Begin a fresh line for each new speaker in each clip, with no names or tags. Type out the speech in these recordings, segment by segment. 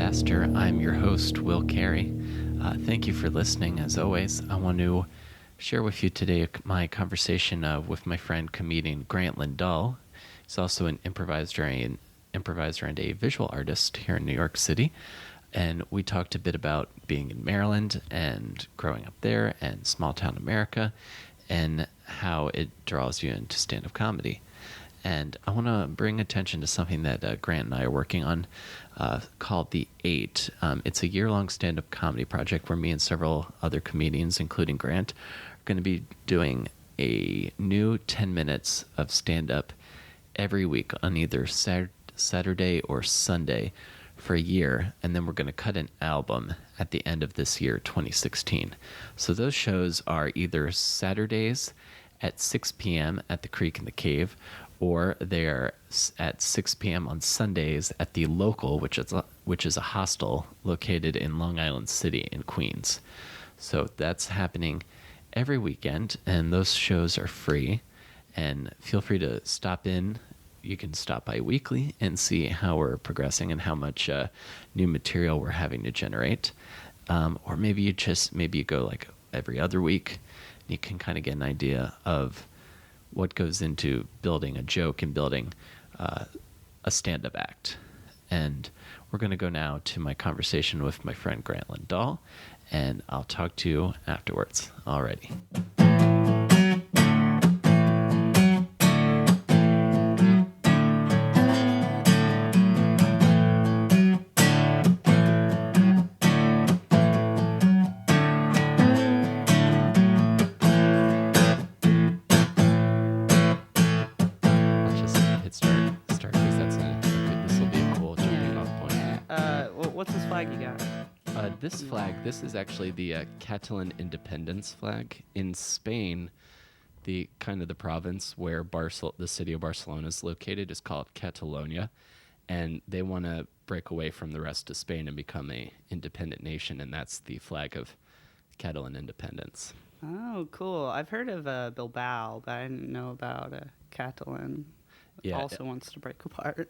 Disaster. I'm your host, Will Carey. Thank you for listening. As always, I want to share with you today my conversation with my friend comedian Grant Lindahl. He's also an improviser and a visual artist here in New York City. And we talked a bit about being in Maryland and growing up there and small town America and how it draws you into stand-up comedy. And I want to bring attention to something that Grant and I are working on called The Eight. It's a year-long stand-up comedy project where me and several other comedians, including Grant, are going to be doing a new 10 minutes of stand-up every week on either Saturday or Sunday for a year, and then we're going to cut an album at the end of this year, 2016. So those shows are either Saturdays at 6 p.m. at the Creek in the Cave, or they're at 6 p.m. on Sundays at the Local, which is a hostel located in Long Island City in Queens. So that's happening every weekend, and those shows are free. And feel free to stop in. You can stop by weekly and see how we're progressing and how much new material we're having to generate. Or maybe you go like every other week. And you can kind of get an idea of what goes into building a joke and building a stand-up act. And we're going to go now to my conversation with my friend Grant Lindahl, and I'll talk to you afterwards. Alrighty. This is actually the Catalan independence flag. In Spain, the province where the city of Barcelona is located is called Catalonia, and they want to break away from the rest of Spain and become a independent nation, and that's the flag of Catalan independence.
Oh, cool. I've heard of Bilbao, but I didn't know about Catalan.
Yeah,
also wants to break apart.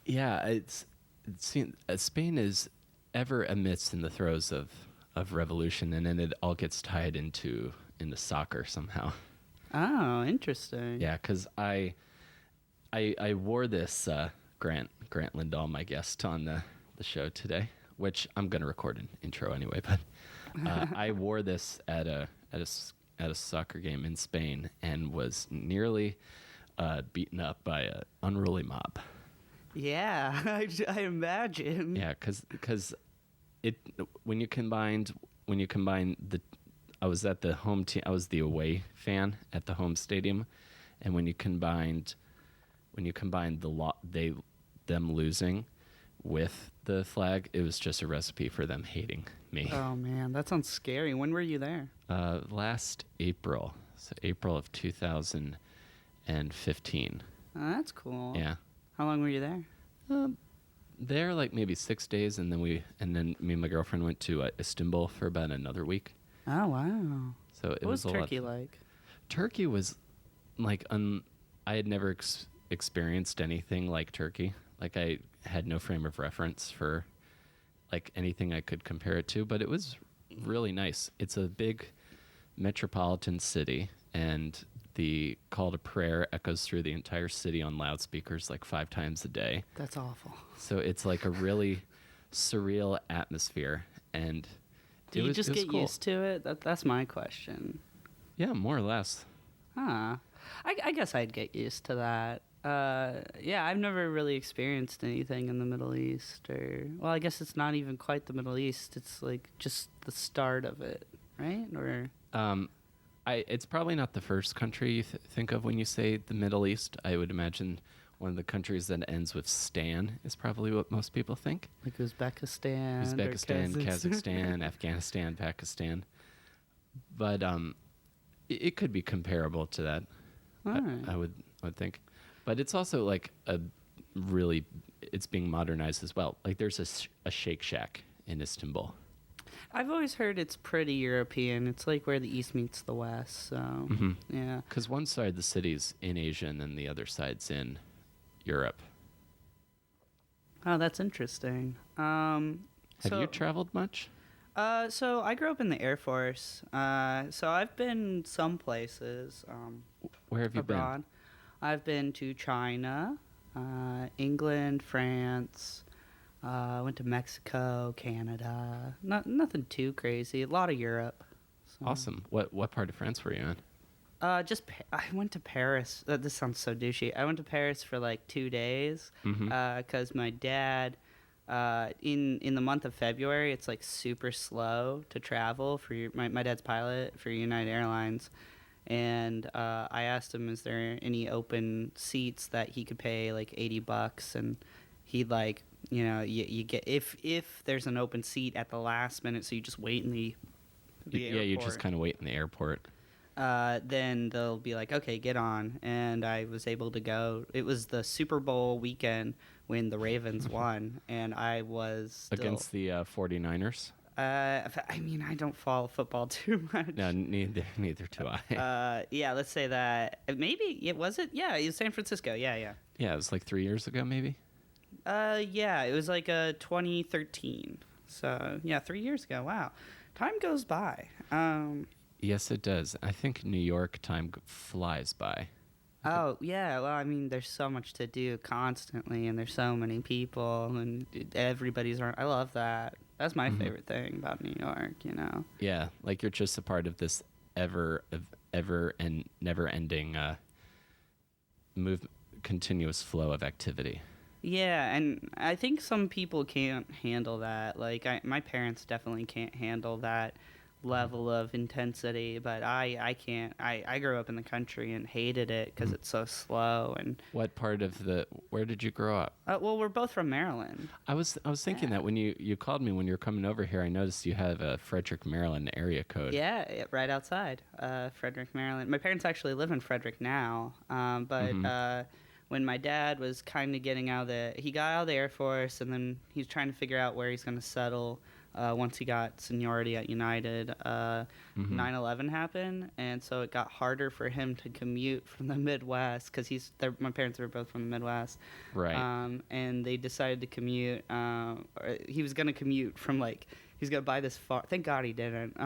Yeah, Spain is ever amidst in the throes of revolution, and then it all gets tied into soccer somehow.
Oh, interesting.
Yeah, because I wore this Grant Lindahl, my guest on the show today, which I'm gonna record an intro anyway. But I wore this at a soccer game in Spain and was nearly beaten up by an unruly mob.
Yeah, I imagine.
Yeah, because when you combine I was at the home team, I was the away fan at the home stadium, and when you combined them losing with the flag, it was just a recipe for them hating me.
Oh man, that sounds scary. When were you there?
Last April, so April of 2015.
Oh, that's cool.
Yeah.
How long were you there?
There like maybe 6 days, and then me and my girlfriend went to Istanbul for about another week.
Oh wow!
So
what was Turkey like?
Turkey was like I had never experienced anything like Turkey. Like I had no frame of reference for like anything I could compare it to, but it was really nice. It's a big metropolitan city, and the call to prayer echoes through the entire city on loudspeakers like 5 times a day.
That's awful.
So it's like a really surreal atmosphere, and
do you just get cool. used to it? That's my question.
Yeah, more or less.
Huh. I guess I'd get used to that. Yeah, I've never really experienced anything in the Middle East, well, I guess it's not even quite the Middle East. It's like just the start of it, right? Or
it's probably not the first country you think of when you say the Middle East. I would imagine one of the countries that ends with Stan is probably what most people think.
Like Uzbekistan,
Kazakhstan, Afghanistan, Pakistan. But it could be comparable to that.
Right.
I would think. But it's also like it's being modernized as well. Like there's a Shake Shack in Istanbul.
I've always heard it's pretty European. It's like where the East meets the West. So, yeah.
Because one side of the city's in Asia and then the other side's in Europe.
Oh, that's interesting.
Have you traveled much?
So I grew up in the Air Force. So I've been some places
Where have you been?
abroad. I've been to China, England, France. Went to Mexico, Canada. Nothing too crazy. A lot of Europe. So.
Awesome. What part of France were you in?
I went to Paris. This sounds so douchey. I went to Paris for like 2 days
Mm-hmm.
because my dad, in the month of February, it's like super slow to travel for my dad's pilot for United Airlines, and I asked him, is there any open seats that he could pay like $80, and he'd like, you get if there's an open seat at the last minute, so you just wait in the
Yeah, you just
airport.
kind of wait in the airport.
Then they'll be like, okay, get on. And I was able to go. It was the Super Bowl weekend when the Ravens won, and I was still,
Against the 49ers?
I mean, I don't follow football too much.
No, neither do I.
Yeah, let's say that. Maybe it was it. Yeah, it was San Francisco. Yeah.
Yeah, it was like 3 years ago, maybe.
Yeah, it was like 2013. So yeah, 3 years ago. Wow, time goes by.
Yes, it does. I think New York time flies by.
Oh, yeah. Well, I mean, there's so much to do constantly, and there's so many people, and everybody's around. I love that. That's my favorite thing about New York.
Yeah, like you're just a part of this ever and never ending continuous flow of activity.
Yeah, and I think some people can't handle that. Like, my parents definitely can't handle that level of intensity, but I can't. I grew up in the country and hated it because it's so slow. And
What part of where did you grow up?
well, we're both from Maryland.
I was thinking that when you called me when you were coming over here, I noticed you have a Frederick, Maryland area code.
Yeah, right outside Frederick, Maryland. My parents actually live in Frederick now, but when my dad was kind of getting he got out of the Air Force, and then he's trying to figure out where he's going to settle. Once he got seniority at United, 9/11 happened, and so it got harder for him to commute from the Midwest because my parents were both from the Midwest,
Right.
and they decided to commute. He was going to commute from he's going to buy this farm. Thank God he didn't.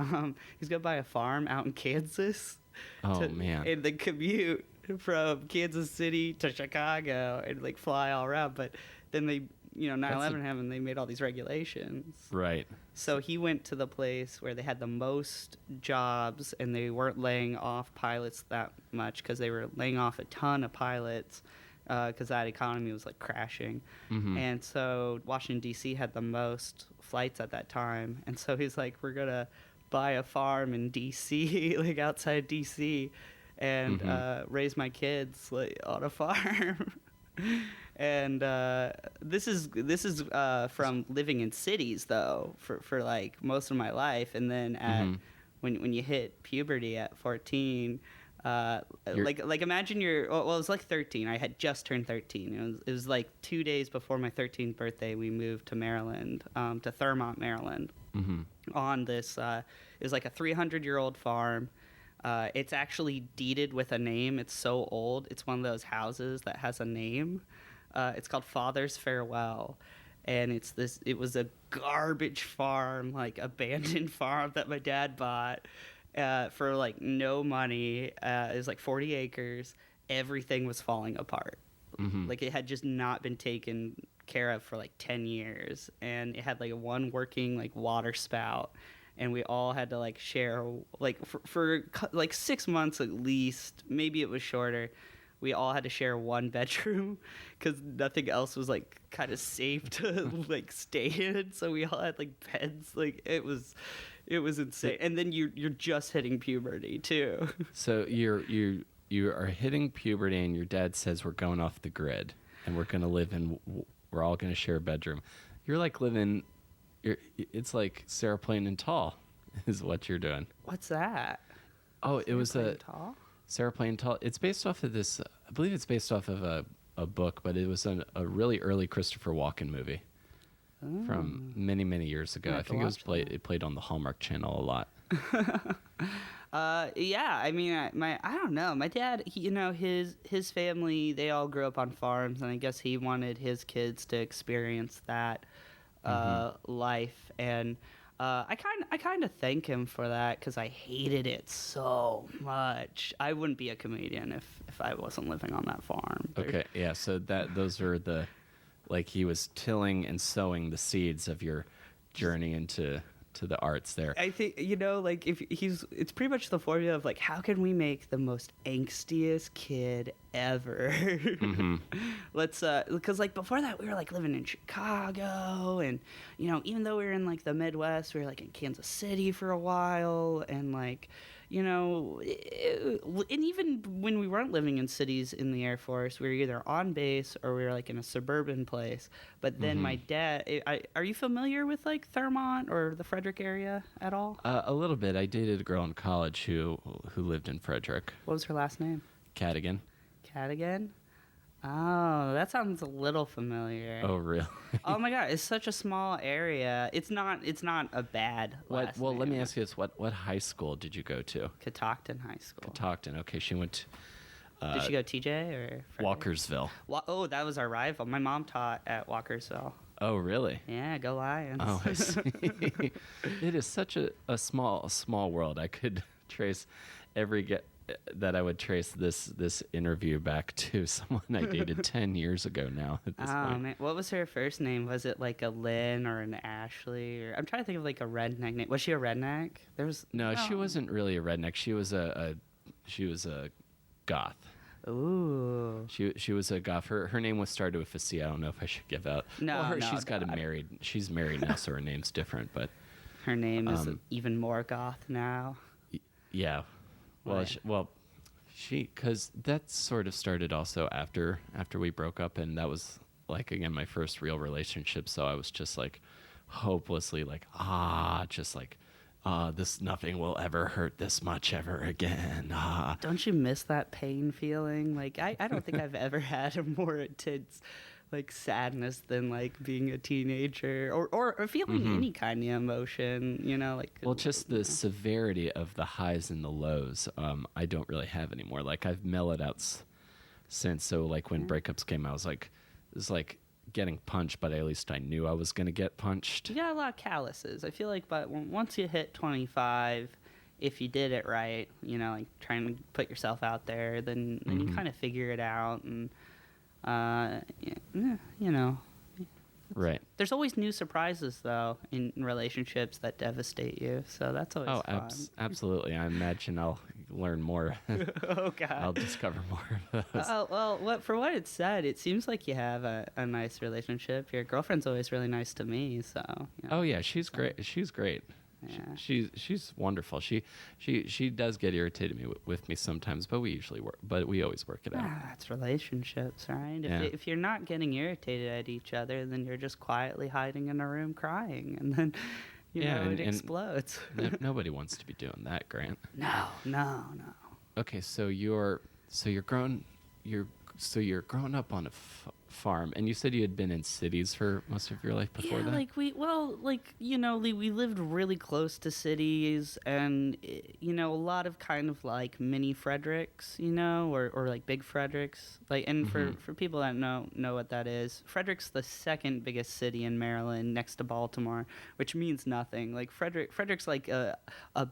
He's going to buy a farm out in Kansas.
Oh, man.
And the commute from Kansas City to Chicago and fly all around, but then they. 9/11 happened, they made all these regulations.
Right.
So he went to the place where they had the most jobs, and they weren't laying off pilots that much because they were laying off a ton of pilots because that economy was crashing. And so Washington, D.C. had the most flights at that time. And so he's like, we're going to buy a farm in D.C., outside D.C., and raise my kids on a farm. And this is from living in cities though for most of my life, and then when you hit puberty at 14, imagine it was 13. I had just turned 13. It was 2 days before my 13th birthday. We moved to Maryland, to Thurmont, Maryland, on this. It was a 300-year-old farm. It's actually deeded with a name. It's so old. It's one of those houses that has a name. It's called Father's Farewell, and it was a garbage farm, abandoned farm that my dad bought for no money. It was 40 acres. Everything was falling apart. It had just not been taken care of for 10 years, and it had one working water spout. And we all had to share for 6 months at least, maybe it was shorter. We all had to share one bedroom because nothing else was kind of safe to stay in. So we all had beds. It was insane. And then you're just hitting puberty too.
So you are hitting puberty, and your dad says we're going off the grid, and we're all going to share a bedroom. You're living. It's like Sarah Plain and Tall is what you're doing.
What's that?
Oh, it was
Tall?
Sarah Plain and Tall. It's based off of this. I believe it's based off of a book, but it was a really early Christopher Walken movie from many years ago. I think it played on the Hallmark Channel a lot.
Yeah, I mean, I don't know. My dad, his family, they all grew up on farms, and I guess he wanted his kids to experience that life. And I kind of thank him for that because I hated it so much. I wouldn't be a comedian if I wasn't living on that farm.
Okay, yeah. So those are like he was tilling and sowing the seeds of your journey into the arts there.
I think like if it's pretty much the formula of like how can we make the most angstiest kid ever. Let's because like before that we were like living in Chicago, and even though we were in like the Midwest, we were like in Kansas City for a while, and like and even when we weren't living in cities in the Air Force, we were either on base or we were like in a suburban place. But then my dad, are you familiar with like Thurmont or the Frederick area at all?
A little bit. I dated a girl in college who lived in Frederick.
What was her last name?
Cadigan.
Cadigan? Oh, that sounds a little familiar.
Oh, really?
Oh my God, it's such a small area. It's not a bad last
Well,
name.
let me ask you this: what high school did you go to?
Catoctin High School.
Catoctin. Okay, she went.
Did she go TJ or Frederick?
Walkersville.
Oh, that was our rival. My mom taught at Walkersville.
Oh, really?
Yeah, go Lions.
Oh, I see. It is such a small world. I could trace that I would trace this interview back to someone I dated 10 years ago now at this point.
Man. What was her first name? Was it like a Lynn or an Ashley? Or I'm trying to think of like a redneck name. Was she a redneck?
No, she wasn't really a redneck. She was a goth.
Ooh.
She was a goth. Her name was started with a C. I don't know if I should give out.
No,
she's got a married. She's married now, so her name's different. But
her name is even more goth now.
Yeah. Well, because that sort of started also after we broke up, and that was like again my first real relationship. So I was just like hopelessly like this nothing will ever hurt this much ever again.
Don't you miss that pain feeling? Like I don't think I've ever had a more intense like sadness than like being a teenager or feeling any kind of emotion, like
well, just the severity of the highs and the lows I don't really have anymore. Like I've mellowed out since. So like when breakups came, I was like, it's like getting punched, but at least I knew I was going to get punched.
You got a lot of calluses. I feel like, but once you hit 25, if you did it right, like trying to put yourself out there, then you kind of figure it out. And,
right.
There's always new surprises, though, in relationships that devastate you. So that's always fun.
Absolutely. I imagine I'll learn more.
Oh, God.
I'll discover more of those.
Well, for what it said, it seems like you have a nice relationship. Your girlfriend's always really nice to me, so.
Oh, yeah, she's great. She's great.
Yeah.
She's wonderful. She does get irritated with me sometimes, but we always work it out.
That's relationships, right?
Yeah.
If you're not getting irritated at each other, then you're just quietly hiding in a room crying, and then it explodes.
Nobody wants to be doing that, Grant.
No.
Okay, so you're grown up on a farm, and you said you had been in cities for most of your life before that.
We lived really close to cities, and a lot of kind of like mini Fredericks, or like big Fredericks, like. And for people that know what that is, Frederick's the second biggest city in Maryland, next to Baltimore, which means nothing. Like Frederick's like a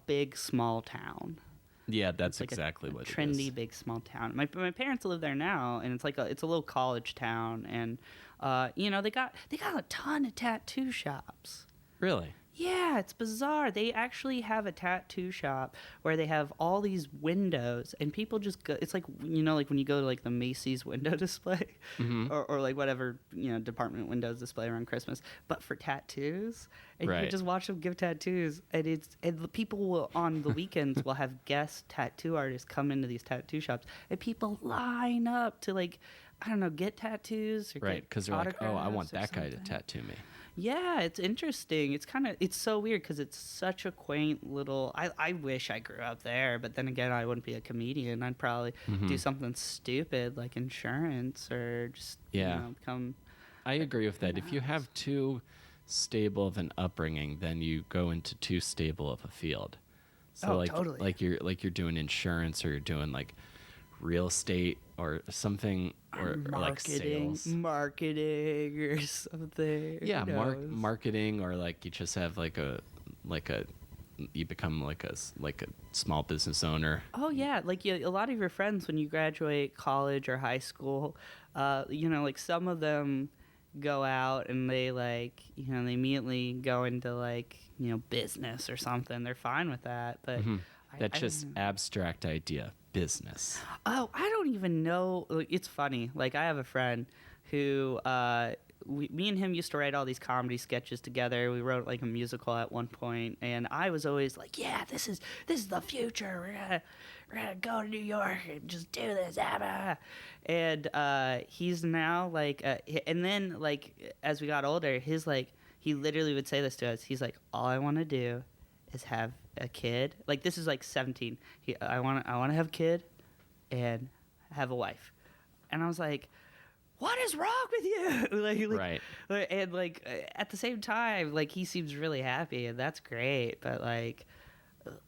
big small town.
Yeah, that's
like
exactly what it is.
Trendy big small town. My parents live there now, and it's like it's a little college town, and they got a ton of tattoo shops.
Really?
Yeah, it's bizarre. They actually have a tattoo shop where they have all these windows, and people just go. It's like like when you go to like the Macy's window display, or like whatever department windows display around Christmas, but for tattoos, and you can just watch them give tattoos, and the people will on the weekends will have guest tattoo artists come into these tattoo shops, and people line up to like get tattoos, or
right? Because they're like, oh, I want that guy to tattoo me.
Yeah, it's interesting. It's so weird because it's such a quaint little. I wish I grew up there, but then again, I wouldn't be a comedian. I'd probably do something stupid like insurance or just become.
I agree with that. If you have too stable of an upbringing, then you go into too stable of a field. So
Oh, totally.
you're doing insurance, or you're doing like real estate or something, or like sales.
Marketing or something.
Yeah,
Who knows?
marketing, or like you just have like a you become like a small business owner.
Oh yeah, like a lot of your friends when you graduate college or high school, like some of them go out and they they immediately go into business or something. They're fine with that, but
That's
I
just abstract idea, business.
oh, I don't even know. It's funny. Like I have a friend who me and him used to write all these comedy sketches together. We wrote like a musical at one point, and I was always like, "Yeah, this is the future. We're gonna go to New York and just do this." And he's now and then as we got older, he literally would say this to us. He's like, "All I want to do is have a kid." Like this is like 17. I want to have a kid and have a wife. And I was like, what is wrong with you?
Right.
And at the same time, he seems really happy, and that's great. But I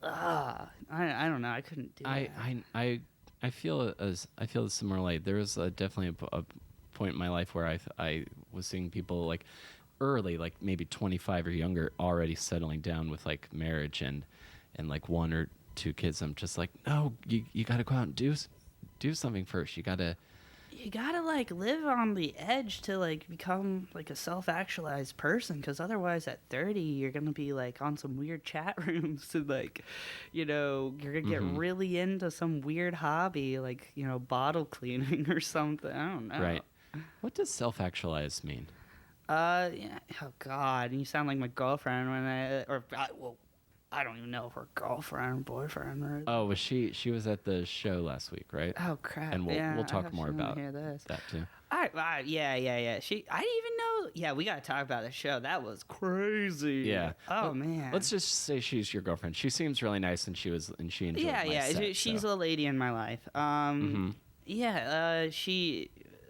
don't know. I couldn't do that.
I feel similarly. There was definitely a point in my life where I was seeing people like early, like maybe 25 or younger, already settling down with like marriage and like one or two kids. I'm just like, no, you got to go out and do something first. You gotta
live on the edge to become a self-actualized person, because otherwise at 30 you're gonna be on some weird chat rooms and you're gonna get really into some weird hobby bottle cleaning or something. I don't know.
Right. What does self-actualize mean?
Yeah. Oh God, you sound like my girlfriend I don't even know if we're girlfriend, boyfriend, or...
Oh, was she was at the show last week, right?
Oh crap!
And we'll talk more about
hear this.
that too.
Yeah. I didn't even know. Yeah, we gotta talk about the show. That was crazy.
Yeah.
Oh man.
Let's just say she's your girlfriend. She seems really nice, and she enjoyed
Yeah,
my
yeah.
set,
She's
so.
a lady in my life. Yeah.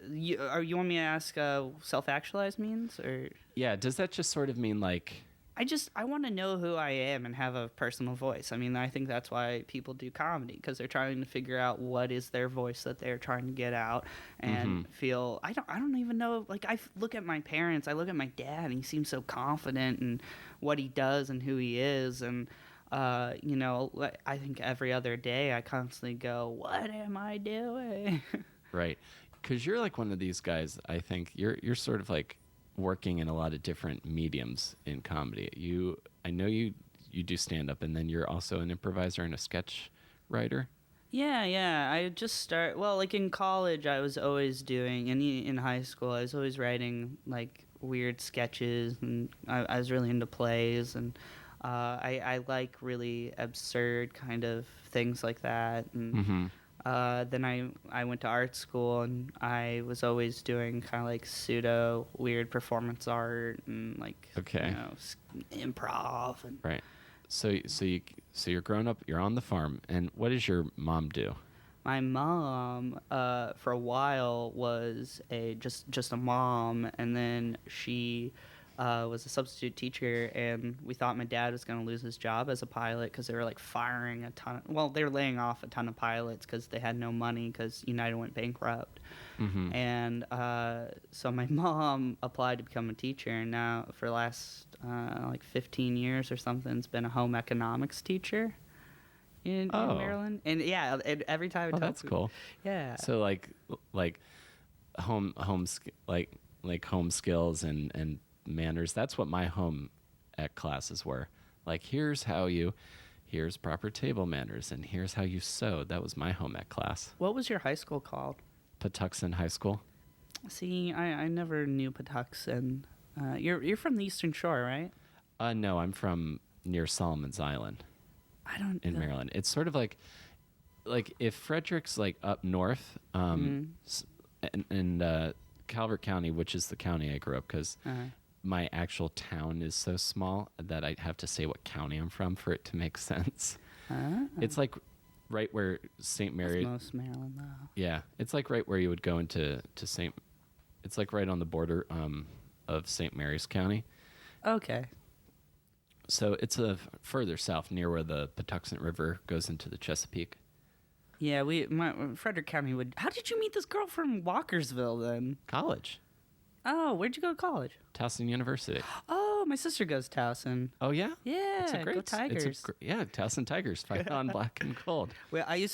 You want me to ask self-actualize means, or?
Yeah. Does that just sort of mean like?
I want to know who I am and have a personal voice. I mean, I think that's why people do comedy, because they're trying to figure out what is their voice that they're trying to get out and feel. I don't even know. I look at my parents. I look at my dad, and he seems so confident in what he does and who he is. And I think every other day I constantly go, "What am I doing?"
Right, because you're like one of these guys. I think you're sort of like working in a lot of different mediums in comedy. I know you do stand up, and then you're also an improviser and a sketch writer.
Yeah. I just in college I was always doing, and in high school I was always writing weird sketches, and I was really into plays, and I like really absurd kind of things like that. And then I went to art school, and I was always doing kind of pseudo weird performance art and improv. And
Right. So you're grown up. You're on the farm. And what does your mom do?
my mom, for a while, was just a mom, and then she was a substitute teacher, and we thought my dad was going to lose his job as a pilot because they were firing they were laying off a ton of pilots because they had no money because United went bankrupt. And so my mom applied to become a teacher, and now for the last 15 years or something, it's been a home economics teacher in Maryland. And yeah, and every time
that's cool.
Yeah.
So home skills and manners. That's what my home ec classes were. Here's proper table manners, and here's how you sew. That was my home ec class.
What was your high school called?
Patuxent High School.
See, I never knew Patuxent. You're from the Eastern Shore, right?
No, I'm from near Solomon's Island. In Maryland. It's sort of like if Frederick's up north, and Calvert County, which is the county I grew up, because my actual town is so small that I'd have to say what county I'm from for it to make sense. It's right where St. Mary.
That's most Maryland, though.
Yeah, it's right where you would go into St. It's right on the border of St. Mary's County.
Okay.
So it's further south, near where the Patuxent River goes into the Chesapeake.
Yeah, Frederick County would. How did you meet this girl from Walkersville then?
College.
Oh, where'd you go to college?
Towson University.
Oh, my sister goes to Towson.
Oh, yeah?
Yeah,
It's a great,
go Tigers.
Yeah, Towson Tigers, fight on black and gold.
Well, I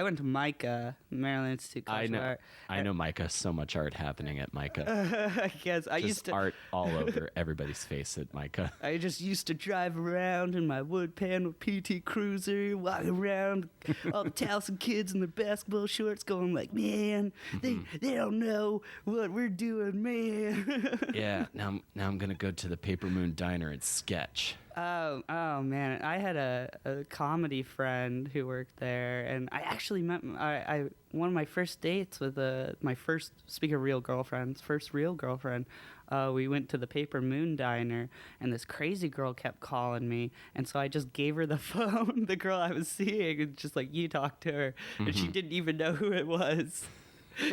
went to Micah, Maryland Institute College of Art.
I know Micah, so much art happening at Micah.
I guess I used to
art all over everybody's face at Micah.
I just used to drive around in my wood panel PT Cruiser, walk around all the Towson kids in their basketball shorts, going like, "Man, they don't know what we're doing, man."
Yeah, now I'm gonna go to the Paper Moon Diner and sketch.
Oh man! I had a comedy friend who worked there, and I actually met one of my first dates with my first, speaking of real girlfriends, first real girlfriend. We went to the Paper Moon Diner, and this crazy girl kept calling me, and so I just gave her the phone, the girl I was seeing, and just like, you talk to her, and she didn't even know who it was.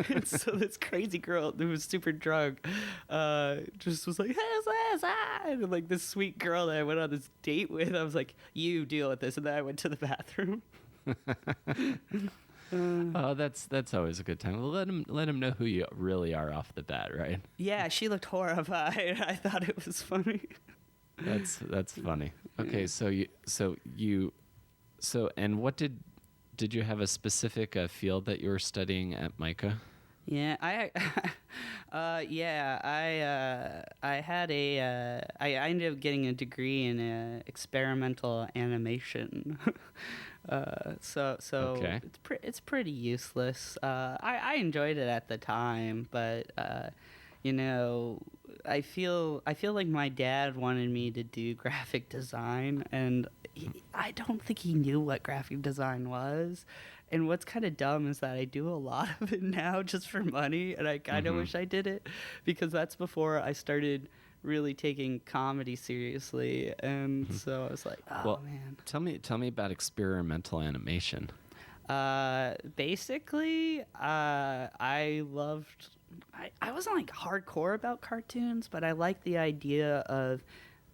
And so this crazy girl who was super drunk just was like, "Who's this?" And like this sweet girl that I went on this date with, I was like, "You deal with this," and then I went to the bathroom.
Oh, that's always a good time. Well, let him know who you really are off the bat, right?
Yeah, she looked horrified. I thought it was funny.
That's funny. Okay, and what did you have a specific field that you were studying at Micah?
Yeah, I ended up getting a degree in experimental animation. So
okay.
it's pretty useless. I enjoyed it at the time, but I feel like my dad wanted me to do graphic design, and I don't think he knew what graphic design was. And what's kind of dumb is that I do a lot of it now just for money, and I kind of wish I did it, because that's before I started really taking comedy seriously. And so I was like, man.
Tell me about experimental animation.
Basically, I wasn't like hardcore about cartoons, but I liked the idea of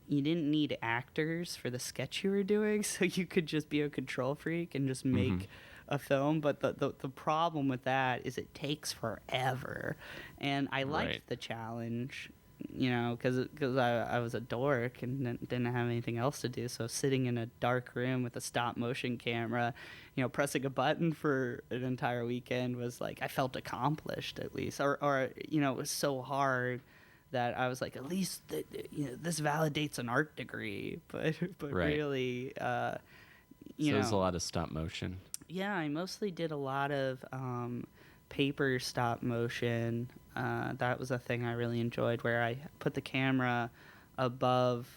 you didn't need actors for the sketch you were doing, so you could just be a control freak and just make a film. But the problem with that is it takes forever, and I liked the challenge, because I was a dork and didn't have anything else to do. So sitting in a dark room with a stop motion camera, pressing a button for an entire weekend was like, I felt accomplished at least, or it was so hard that I was like, at least this validates an art degree, but really,
So there's a lot of stop motion.
Yeah, I mostly did a lot of paper stop motion. That was a thing I really enjoyed, where I put the camera above,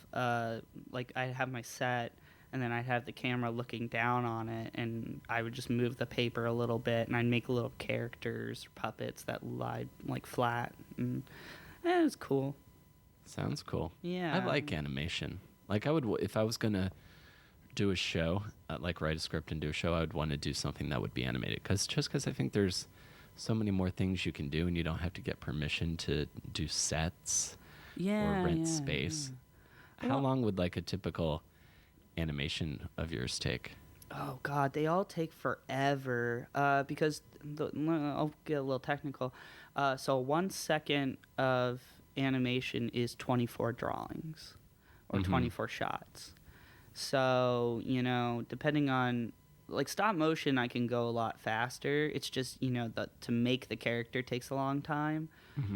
like I'd have my set, and then I'd have the camera looking down on it, and I would just move the paper a little bit, and I'd make little characters, puppets that lied like flat, and it was cool.
Sounds cool.
Yeah.
I like animation. Like I would, if I was going to do a show, like write a script and do a show, I would want to do something that would be animated. Because I think there's so many more things you can do, and you don't have to get permission to do sets or rent space. Yeah. How long would like a typical animation of yours take?
Oh God, they all take forever. Because I'll get a little technical. So 1 second of animation is 24 drawings or 24 shots. So, depending on, like stop motion, I can go a lot faster. It's just, to make the character takes a long time.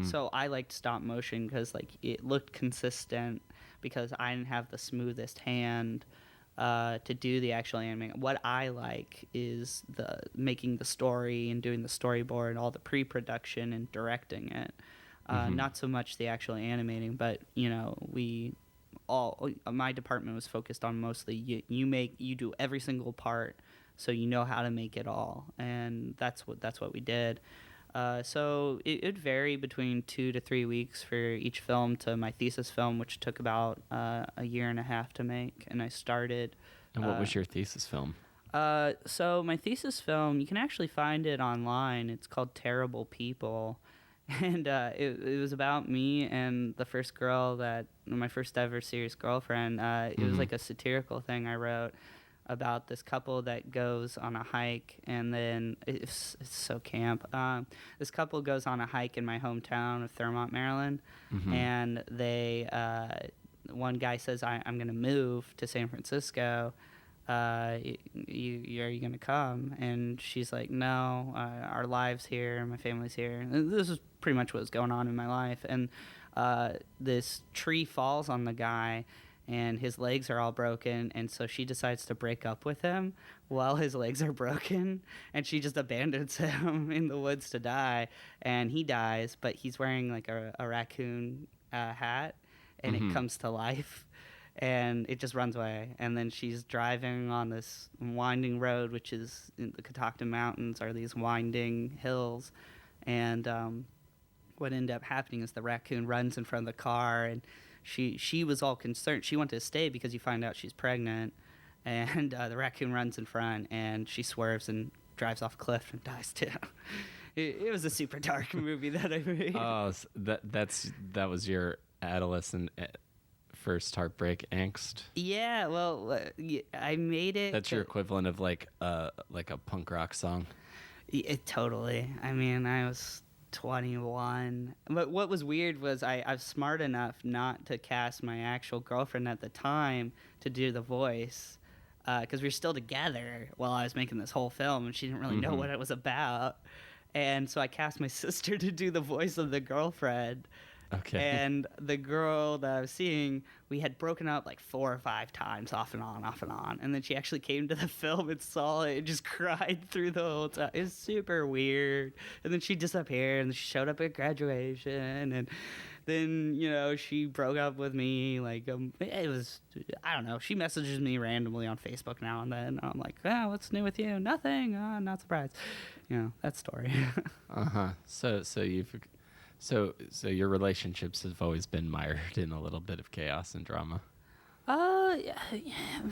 So I liked stop motion because like it looked consistent, because I didn't have the smoothest hand to do the actual animating. What I like is making the story and doing the storyboard and all the pre-production and directing it. Not so much the actual animating, but my department was focused on mostly you do every single part, so you know how to make it all, and that's what we did. So it varied between 2 to 3 weeks for each film to my thesis film, which took about a year and a half to make, and I started.
And what was your thesis film?
So my thesis film, you can actually find it online. It's called Terrible People. And it was about me and the first girl that my first ever serious girlfriend. It was like a satirical thing I wrote about this couple that goes on a hike, and then it's so camp. This couple goes on a hike in my hometown of Thurmont, Maryland, and they one guy says, I'm going to move to San Francisco. Are you going to come? And she's like, no, our lives here, my family's here. And this is pretty much what was going on in my life. And this tree falls on the guy, and his legs are all broken, and so she decides to break up with him while his legs are broken, and she just abandons him in the woods to die, and he dies, but he's wearing like a raccoon hat, and it comes to life, and it just runs away. And then she's driving on this winding road, which is in the Catoctin Mountains, are these winding hills, and what ended up happening is the raccoon runs in front of the car, and she was all concerned. She wanted to stay because you find out she's pregnant, and the raccoon runs in front, and she swerves and drives off a cliff and dies too. It was a super dark movie that I made.
Oh, that was your adolescent first heartbreak angst.
Yeah, well, I made it.
That's your equivalent of like a punk rock song.
Totally. I mean, I was 21. But what was weird was I was smart enough not to cast my actual girlfriend at the time to do the voice, because we were still together while I was making this whole film, and she didn't really know what it was about. And so I cast my sister to do the voice of the girlfriend.
Okay.
And the girl that I was seeing, we had broken up like 4 or 5 times, off and on. And then she actually came to the film and saw it and just cried through the whole time. It was super weird. And then she disappeared, and she showed up at graduation. And then, you know, she broke up with me. Like, it was, I don't know. She messages me randomly on Facebook now and then. I'm like, what's new with you? Nothing. Not surprised. You know, that story.
So your relationships have always been mired in a little bit of chaos and drama.
Yeah,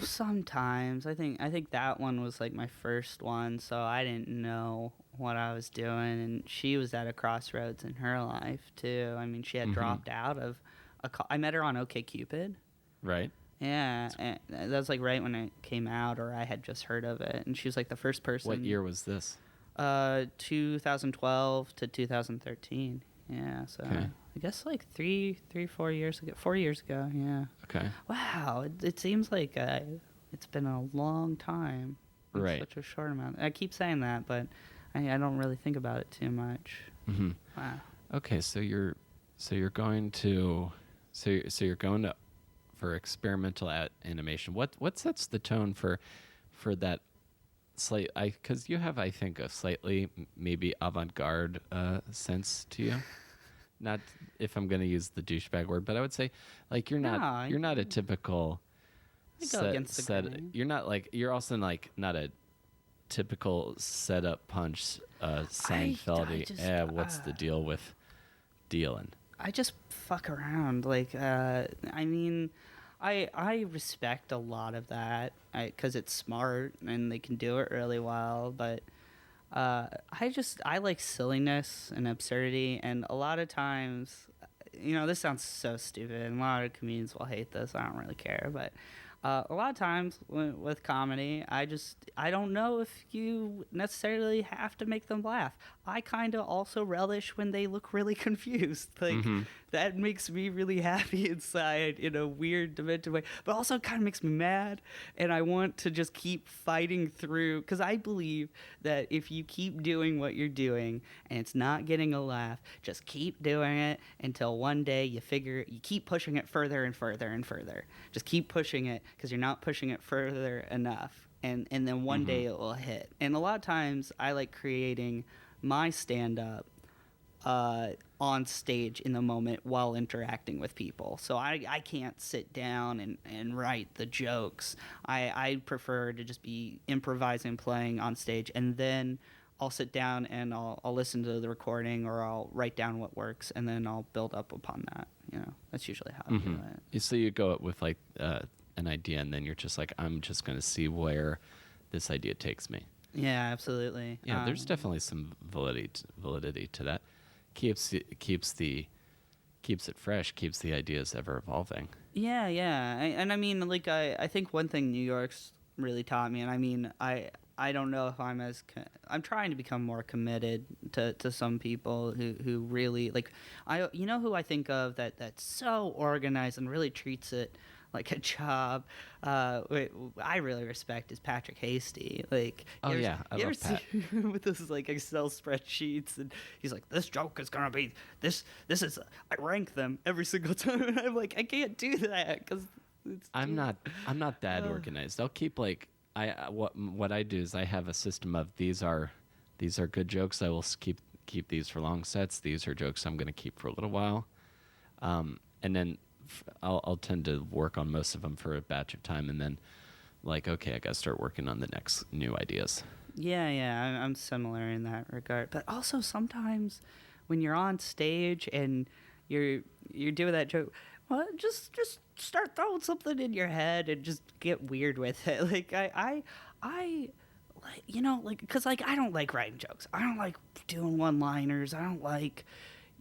sometimes. I think that one was like my first one, so I didn't know what I was doing, and she was at a crossroads in her life too. I mean, she had dropped out of I met her on OkCupid.
Right.
Yeah, and that was like right when it came out, or I had just heard of it, and she was like the first person.
What year was this?
2012 to 2013. Yeah, so
okay.
I guess like 4 years ago. 4 years ago, yeah.
Okay.
Wow, it seems like it's been a long time.
Right.
Such a short amount. I keep saying that, but I don't really think about it too much.
Mm-hmm.
Wow.
Okay, so you're going to for experimental animation. What sets the tone for that? Because you have, I think, a slightly maybe avant-garde sense to you. Not if I'm going to use the douchebag word, but I would say like you're not a typical you're also like not a typical setup punch Seinfeldy. What's the deal with dealing?
I just fuck around. Like, I mean, I respect a lot of that because it's smart and they can do it really well. But I like silliness and absurdity. And a lot of times, you know, this sounds so stupid, and a lot of comedians will hate this. I don't really care. But a lot of times with comedy, I don't know if you necessarily have to make them laugh. I kind of also relish when they look really confused. Like, that makes me really happy inside in a weird, demented way. But also kind of makes me mad, and I want to just keep fighting through. Because I believe that if you keep doing what you're doing and it's not getting a laugh, just keep doing it until one day you keep pushing it further and further and further. Just keep pushing it because you're not pushing it further enough. And then one day it will hit. And a lot of times I like creating my stand-up on stage in the moment while interacting with people. So I can't sit down and write the jokes. I prefer to just be improvising, playing on stage, and then I'll sit down and I'll listen to the recording, or I'll write down what works, and then I'll build up upon that. You know, that's usually how I do it.
So you go up with like an idea, and then you're just like, I'm just going to see where this idea takes me.
Yeah, absolutely.
Yeah, there's definitely some validity to that. keeps it fresh, keeps the ideas ever evolving.
Yeah, yeah. And I mean, like, I think one thing New York's really taught me, and I mean, I don't know if I'm trying to become more committed to some people who really, like, you know who I think of that's so organized and really treats it like a job. I really respect is Patrick Hasty. Like,
Oh yeah, I
you ever
love
see
Pat.
him with those like Excel spreadsheets, and he's like, this joke is gonna be this. This is I rank them every single time, and I'm like, I can't do that because
I'm not that organized. I'll keep like what I do is I have a system of these are good jokes. I will keep these for long sets. These are jokes I'm going to keep for a little while, and then I'll tend to work on most of them for a batch of time, and then like okay, I got to start working on the next new ideas.
Yeah, yeah, I'm similar in that regard. But also sometimes when you're on stage and you're doing that joke, well, just start throwing something in your head and just get weird with it. Like I like, you know, like, because like I don't like writing jokes. I don't like doing one-liners. I don't like,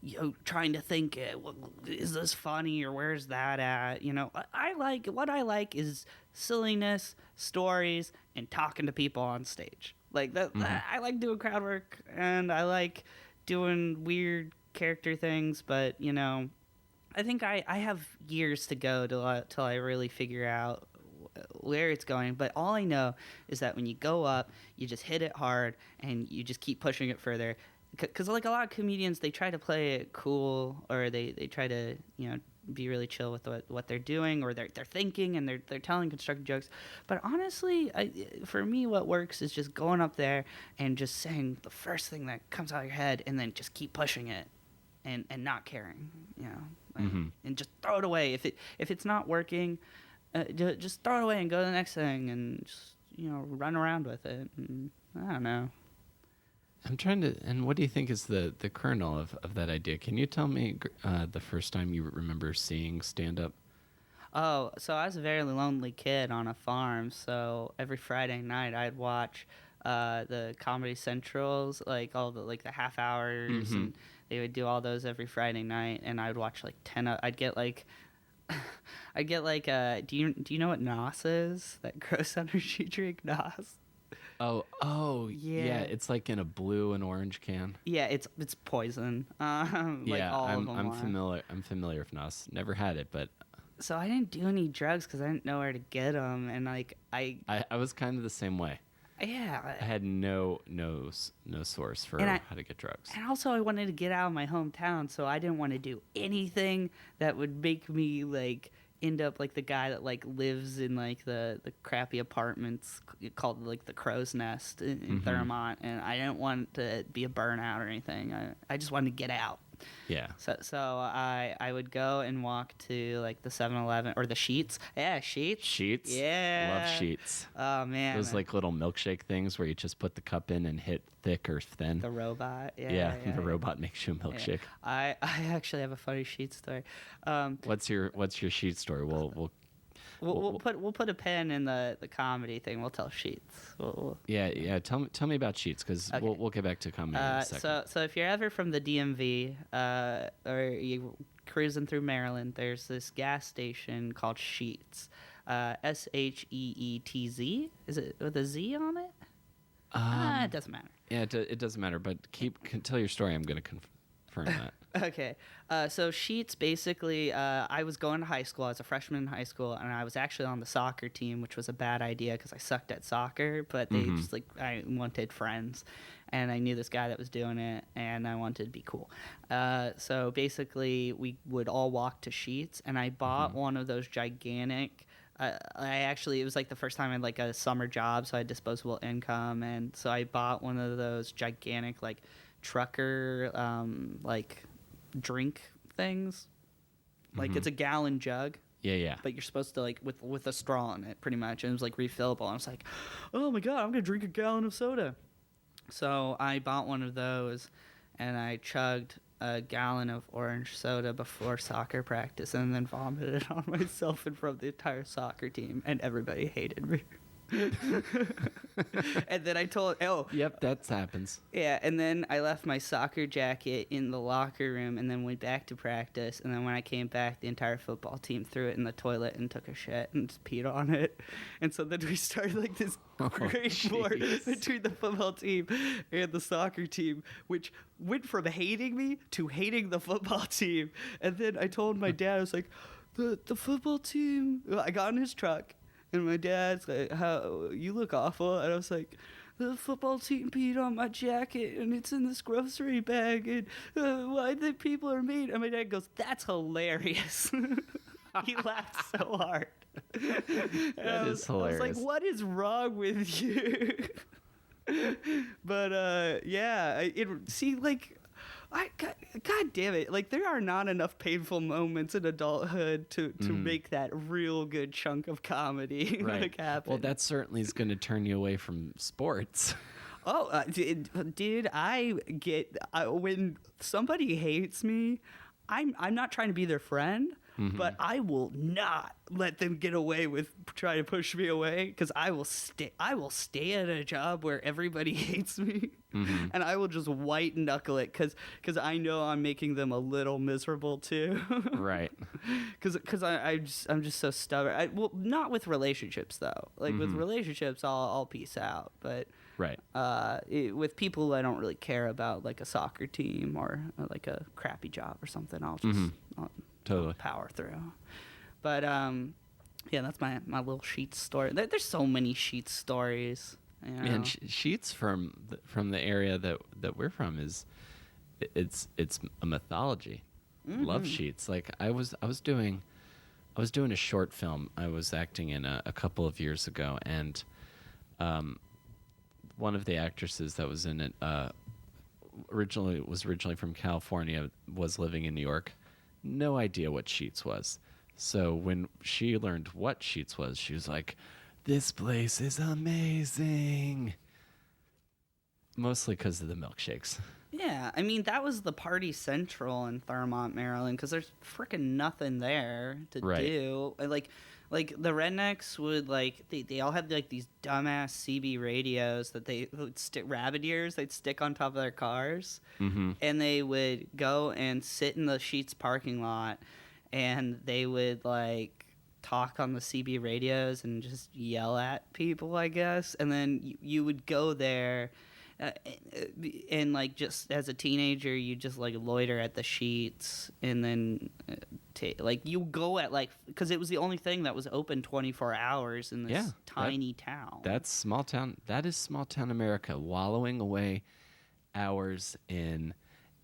you know, trying to think, well, is this funny or where's that at? You know, I like what I like is silliness, stories, and talking to people on stage. Like that, I like doing crowd work and I like doing weird character things. But you know, I think I have years to go till I really figure out where it's going. But all I know is that when you go up, you just hit it hard and you just keep pushing it further. Because like a lot of comedians, they try to play it cool, or they try to, you know, be really chill with what they're doing, or they're thinking, and they're telling constructive jokes. But honestly, for me, what works is just going up there and just saying the first thing that comes out of your head, and then just keep pushing it, and not caring, you know, and just throw it away if it's not working. Just throw it away and go to the next thing, and just, you know, run around with it. And I don't know.
I'm trying to, and what do you think is the kernel of that idea? Can you tell me the first time you remember seeing stand up?
Oh, so I was a very lonely kid on a farm. So every Friday night, I'd watch the Comedy Centrals, like all the half hours, and they would do all those every Friday night. And I'd watch like 10. I'd get like, do you know what Nos is? That gross energy drink, Nos.
Oh, yeah. It's like in a blue and orange can.
Yeah, it's poison. Like all of them
I'm
are.
familiar. I'm familiar with NOS. Never had it, but
So I didn't do any drugs because I didn't know where to get them, and like
I was kind of the same way.
yeah,
I had no source for how to get drugs.
and also I wanted to get out of my hometown, so I didn't want to do anything that would make me like end up like the guy that like lives in like the crappy apartments called like the Crow's Nest in Thurmont, and I didn't want to be a burnout or anything. I just wanted to get out.
Yeah.
So I would go and walk to like the 7-Eleven or the Sheets. Yeah, Sheets.
Sheets.
Yeah.
Love Sheets.
Oh man.
Those like little milkshake things where you just put the cup in and hit thick or thin.
The robot. Yeah.
The robot makes you a milkshake.
Yeah. I actually have a funny Sheet story.
What's your Sheet story?
We'll put a pin in the comedy thing. We'll tell Sheets.
Yeah. Tell me about Sheets, because
Okay.
we'll get back to comedy in a second.
So if you're ever from the DMV or you cruising through Maryland, there's this gas station called Sheets. SHEETZ. Is it with a Z on it? It doesn't matter.
Yeah, it doesn't matter. But tell your story. I'm going to confirm that.
Okay. So Sheets, basically, I was going to high school. I was a freshman in high school, and I was actually on the soccer team, which was a bad idea because I sucked at soccer. But they just like, I wanted friends, and I knew this guy that was doing it, and I wanted to be cool. So basically, we would all walk to Sheets, and I bought one of those gigantic. It was like the first time I had like a summer job, so I had disposable income, and so I bought one of those gigantic like trucker like drink things. Like it's a gallon jug.
Yeah.
But you're supposed to like with a straw in it, pretty much, and it was like refillable. And I was like, oh my god, I'm gonna drink a gallon of soda. So I bought one of those, and I chugged a gallon of orange soda before soccer practice, and then vomited on myself in front of the entire soccer team, and everybody hated me. And then I told,
Yep, that happens.
yeah, and then I left my soccer jacket in the locker room and then went back to practice. And then when I came back, the entire football team threw it in the toilet and took a shit and just peed on it. And so then we started like this great war between the football team and the soccer team, which went from hating me to hating the football team. And then I told my dad, I was like, the football team, I got in his truck. And my dad's like, "How you look awful," and I was like, "The football team peed on my jacket, and it's in this grocery bag, and why the people are mean?" And my dad goes, "That's hilarious." He laughed so hard.
That is hilarious.
I was like, "What is wrong with you?" But yeah, God damn it! Like there are not enough painful moments in adulthood to make that real good chunk of comedy
Right.
happen.
Well, that certainly is going to turn you away from sports.
Oh, dude, when somebody hates me, I'm not trying to be their friend, but I will not let them get away with trying to push me away, because I will stay at a job where everybody hates me, and I will just white knuckle it because I know I'm making them a little miserable too. Right. Because I'm just so stubborn. Well, not with relationships though. Like with relationships, I'll peace out, but.
Right.
With people I don't really care about, like a soccer team or like a crappy job or something, I'll just
totally
power through. But yeah, that's my little Sheets story. There's so many Sheets stories. You know?
And Sheets from the area that we're from it's a mythology. Love Sheets. Like I was doing a short film I was acting in a couple of years ago, and one of the actresses that was in it originally from California, was living in New York. No idea what Sheets was. So when she learned what Sheets was, she was like, "This place is amazing." Mostly because of the milkshakes.
Yeah, I mean, that was the party central in Thurmont, Maryland, because there's freaking nothing there to do. Like the rednecks would, like, they all had like these dumbass CB radios that they would stick, rabbit ears they'd stick on top of their cars, and they would go and sit in the Sheets parking lot, and they would like talk on the CB radios and just yell at people, I guess, and then you would go there. And like just as a teenager, you just like loiter at the Sheets, and then like you go at like, because it was the only thing that was open 24 hours in this tiny town.
That's small town. That is small town America, wallowing away hours in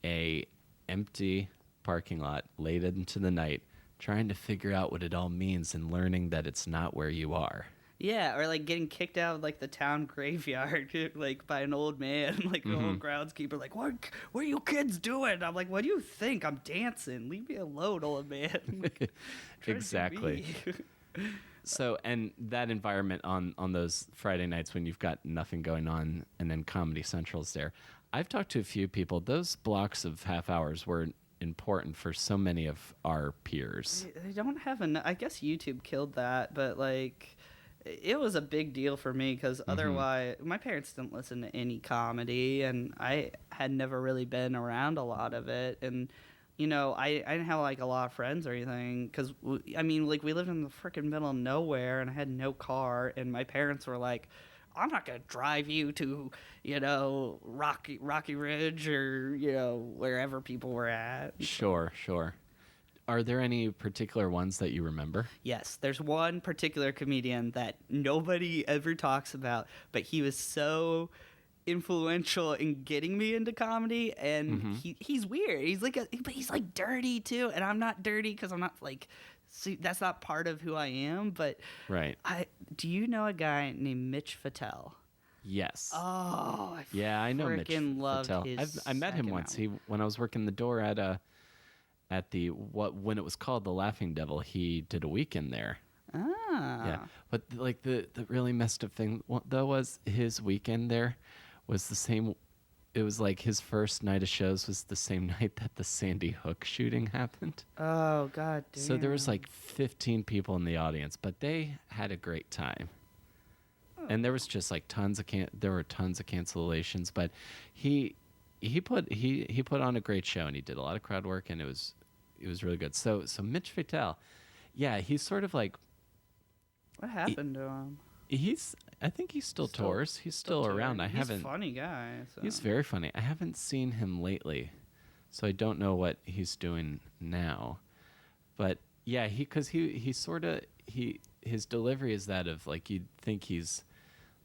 a empty parking lot late into the night, trying to figure out what it all means and learning that it's not where you are.
Yeah, or like getting kicked out of like the town graveyard, like by an old man, like the old groundskeeper, like, what are you kids doing? I'm like, what do you think? I'm dancing. Leave me alone, old man. Like,
exactly. So, and that environment on those Friday nights when you've got nothing going on, and then Comedy Central's there. I've talked to a few people. Those blocks of half hours were important for so many of our peers.
They don't have I guess YouTube killed that, but like, it was a big deal for me because otherwise my parents didn't listen to any comedy, and I had never really been around a lot of it. And, you know, I didn't have like a lot of friends or anything because, I mean, like we lived in the freaking middle of nowhere, and I had no car, and my parents were like, "I'm not going to drive you to, you know, Rocky Ridge or, you know, wherever people were at."
Sure. Are there any particular ones that you remember?
Yes, there's one particular comedian that nobody ever talks about, but he was so influential in getting me into comedy, and he's weird. He's like but he's like dirty too, and I'm not dirty because I'm not like, see, that's not part of who I am. But do you know a guy named Mitch Fattel?
Yes.
Oh,
I know Mitch Fattel. I met him once. When I was working the door at the when it was called the Laughing Devil, he did a weekend there. Yeah, but like the really messed up thing though was his weekend there was the same. It was like his first night of shows was the same night that the Sandy Hook shooting happened.
Oh, god damn.
So there was like 15 people in the audience, but they had a great time. And there was just like there were tons of cancellations, but he put on a great show, and he did a lot of crowd work, and it was really good. So Mitch Fatel, yeah, he's sort of like,
What happened to him?
I think he still tours. He's still around.
He's a funny guy. So.
He's very funny. I haven't seen him lately, so I don't know what he's doing now. But yeah, he sort of his delivery is that of like you'd think he's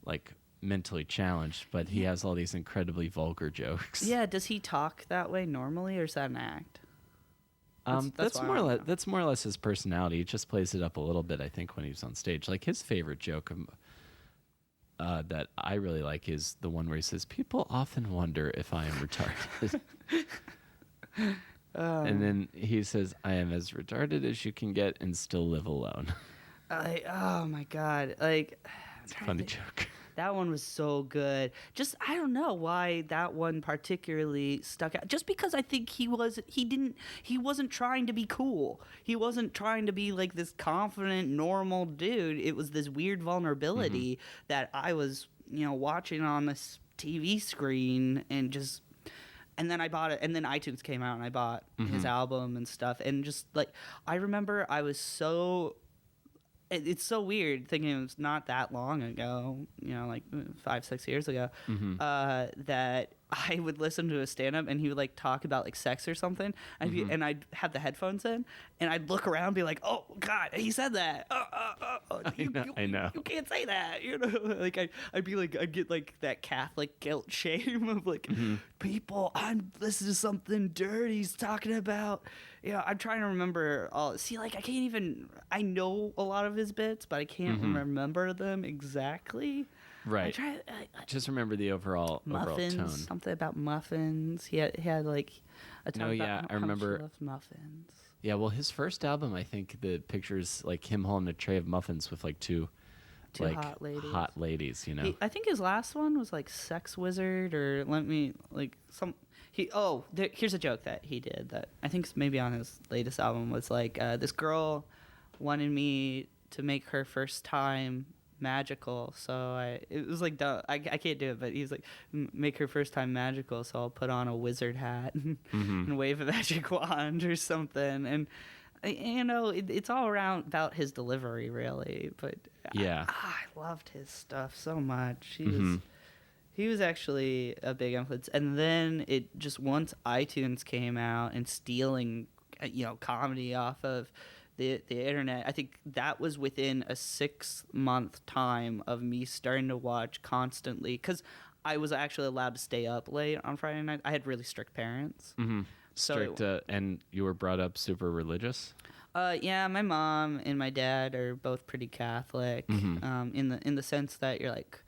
like mentally challenged, but he has all these incredibly vulgar jokes.
Yeah, does he talk that way normally, or is that an act?
That's more or less his personality. He just plays it up a little bit, I think, when he's on stage. Like his favorite joke that I really like is the one where he says, "People often wonder if I am retarded." And then he says, "I am as retarded as you can get and still live alone."
Oh my God! Like,
it's a funny joke.
That one was so good. Just I don't know why that one particularly stuck out. Just because I think he wasn't trying to be cool. He wasn't trying to be like this confident, normal dude. It was this weird vulnerability that I was, watching on this TV screen and then I bought it, and then iTunes came out and I bought his album and stuff. And just like I remember I was so. It's so weird thinking it was not that long ago, like 5-6 years ago, that I would listen to a stand-up and he would like talk about like sex or something, and I'd have the headphones in and I'd look around and be like, oh God, he said that. I know. You can't say that. Like I'd be like, I'd get like that Catholic guilt shame of like, people, I'm listening to something dirty he's talking about. I'm trying to remember all. See, like I know a lot of his bits, but I can't remember them exactly.
Right. Just remember the overall tone.
Something about muffins. He had like a ton about
I remember.
Much he loves muffins.
Yeah, well, his first album, I think the pictures like him holding a tray of muffins with like two like hot ladies.
I think his last one was like Sex Wizard or here's a joke that he did that I think maybe on his latest album was like this girl wanted me to make her first time magical, so it was like dumb. I can't do it, but he's like, make her first time magical, so I'll put on a wizard hat and wave a magic wand or something. And it's all around about his delivery, really. But
yeah,
I loved his stuff so much. He was actually a big influence. And then it just once iTunes came out and stealing comedy off of the internet, I think that was within a 6-month time of me starting to watch constantly, because I was actually allowed to stay up late on Friday night. I had really strict parents.
Strict, and you were brought up super religious?
Yeah, my mom and my dad are both pretty Catholic, in the sense that you're like,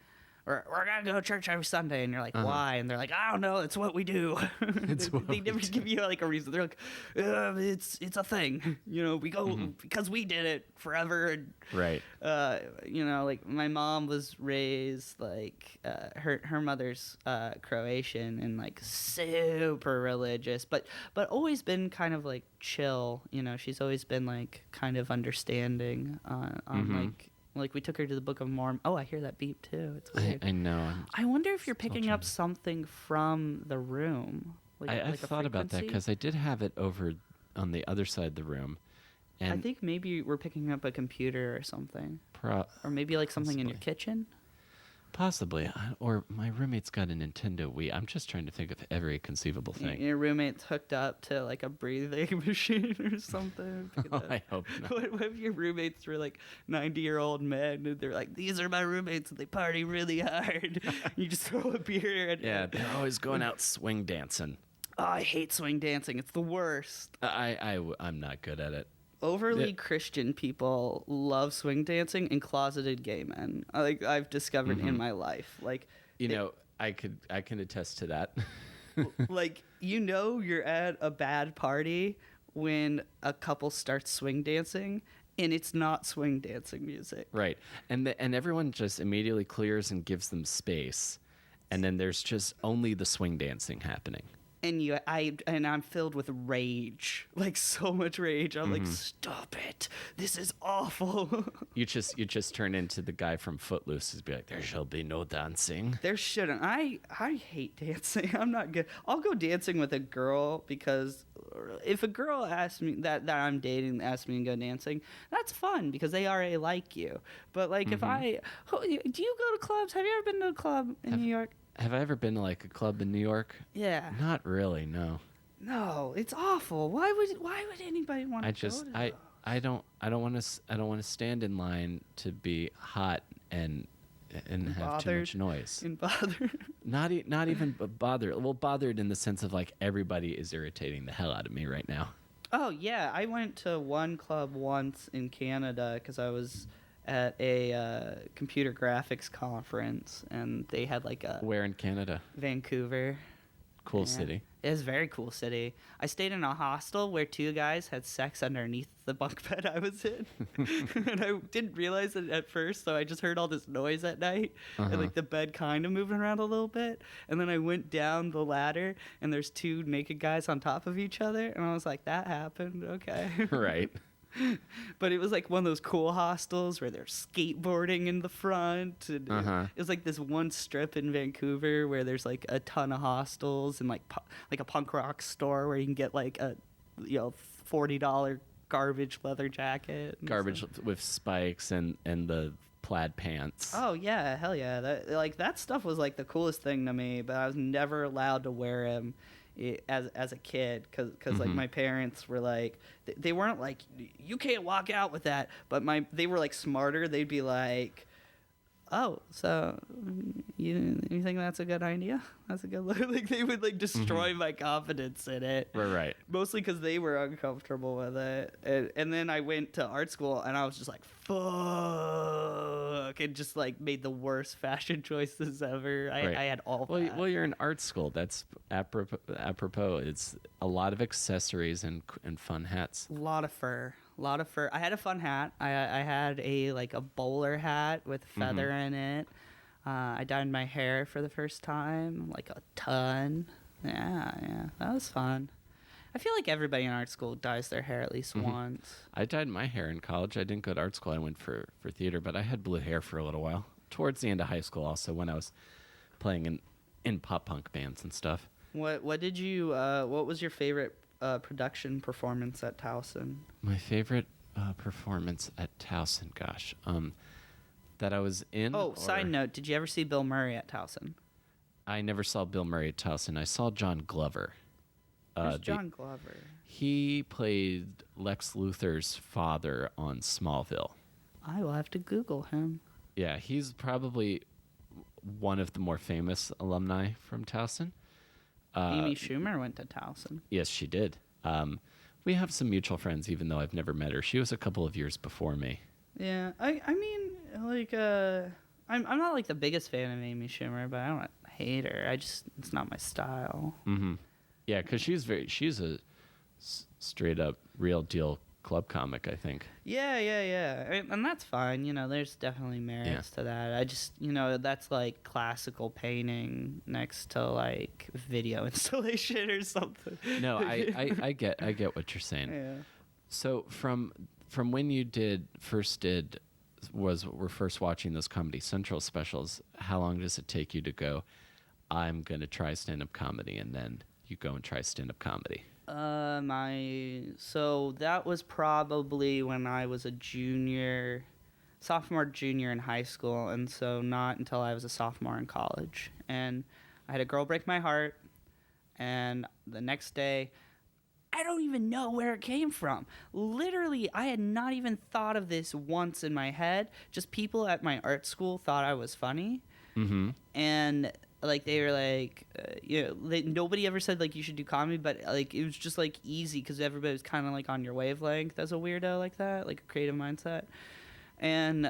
we're gonna go to church every Sunday, and you're like, why? And they're like, I don't know, it's what we do. They never give you like a reason. They're like, it's a thing, we go because we did it forever. And,
right.
Like my mom was raised like her mother's Croatian and like super religious, but always been kind of like chill. She's always been like kind of understanding on like we took her to the Book of Mormon. Oh, I hear that beep too. It's weird.
I know.
I wonder if you're picking up something from the room.
I thought about that because I did have it over on the other side of the room. And
I think maybe we're picking up a computer or something. Or maybe like something in your kitchen.
Possibly. Or my roommate's got a Nintendo Wii. I'm just trying to think of every conceivable thing.
Your roommate's hooked up to like a breathing machine or something.
I hope not.
What if your roommates were like 90-year-old men and they're like, these are my roommates and they party really hard. You just throw a beer at
Yeah, they're always going out swing dancing.
Oh, I hate swing dancing. It's the worst.
I'm not good at it.
Overly Christian people love swing dancing, and closeted gay men. Like I've discovered in my life. Like
I can attest to that.
Like you're at a bad party when a couple starts swing dancing, and it's not swing dancing music.
Right, and everyone just immediately clears and gives them space, and then there's just only the swing dancing happening.
and I'm filled with rage, like so much rage. I'm like, stop it! This is awful.
You just turn into the guy from Footloose and be like, there shall be no dancing.
There shouldn't. I hate dancing. I'm not good. I'll go dancing with a girl because if a girl asks me that I'm dating asks me to go dancing, that's fun because they already like you. But like if do you go to clubs? Have you ever been to a club in New York?
Have I ever been to like a club in New York?
Yeah.
Not really, no.
No, it's awful. Why would anybody want to go to those?
I don't want to stand in line to be hot and have too much noise.
And bothered.
Not even bothered. Well, bothered in the sense of like everybody is irritating the hell out of me right now.
Oh yeah, I went to one club once in Canada because I was at a computer graphics conference, and they had like a...
Where in Canada?
Vancouver.
Cool city.
It was a very cool city. I stayed in a hostel where two guys had sex underneath the bunk bed I was in. And I didn't realize it at first, so I just heard all this noise at night, and like the bed kind of moving around a little bit. And then I went down the ladder, and there's two naked guys on top of each other, and I was like, that happened, okay.
Right.
But it was like one of those cool hostels where there's skateboarding in the front. And it was like this one strip in Vancouver where there's like a ton of hostels and like a punk rock store where you can get like a $40 garbage leather jacket.
Garbage with spikes and the plaid pants.
Oh yeah, hell yeah! That stuff was like the coolest thing to me. But I was never allowed to wear them as a kid because like my parents were like they weren't like you can't walk out with that, but they were like smarter. They'd be like, oh, so you think that's a good idea? That's a good look. Like they would like destroy my confidence in it.
Right.
Mostly because they were uncomfortable with it. And then I went to art school and I was just like, fuck. And just like made the worst fashion choices ever. I had all that.
Well, you're in art school. That's apropos. It's a lot of accessories and fun hats.
A lot of fur. I had a fun hat. I had a bowler hat with a feather in it. I dyed my hair for the first time, like a ton. Yeah, that was fun. I feel like everybody in art school dyes their hair at least once.
I dyed my hair in college. I didn't go to art school. I went for theater, but I had blue hair for a little while. Towards the end of high school also, when I was playing in pop punk bands and stuff.
What was your favorite production performance at Towson?
My favorite performance at Towson, gosh, that I was in.
Oh, side note, did you ever see Bill Murray at Towson?
I never saw Bill Murray at Towson. I saw John Glover.
Who's John Glover?
He played Lex Luthor's father on Smallville.
I will have to Google him.
Yeah, he's probably one of the more famous alumni from Towson.
Amy Schumer went to Towson.
Yes, she did. We have some mutual friends, even though I've never met her. She was a couple of years before me.
Yeah, I mean, like, I'm not like the biggest fan of Amy Schumer, but I don't hate her. It's not my style.
Yeah, because she's a straight up real deal club comic, I think.
Yeah, and that's fine. There's definitely merits to that. I just, that's like classical painting next to like video installation or something.
No, I get what you're saying.
Yeah.
So from when you were first watching those Comedy Central specials, how long does it take you to go, I'm going to try stand-up comedy, and then you go and try stand-up comedy?
So that was probably when I was sophomore, junior in high school, and so not until I was a sophomore in college. And I had a girl break my heart, and the next day, I don't even know where it came from. Literally, I had not even thought of this once in my head. Just people at my art school thought I was funny. And like they were like, nobody ever said like you should do comedy, but like it was just like easy because everybody was kind of like on your wavelength as a weirdo like that, like a creative mindset. And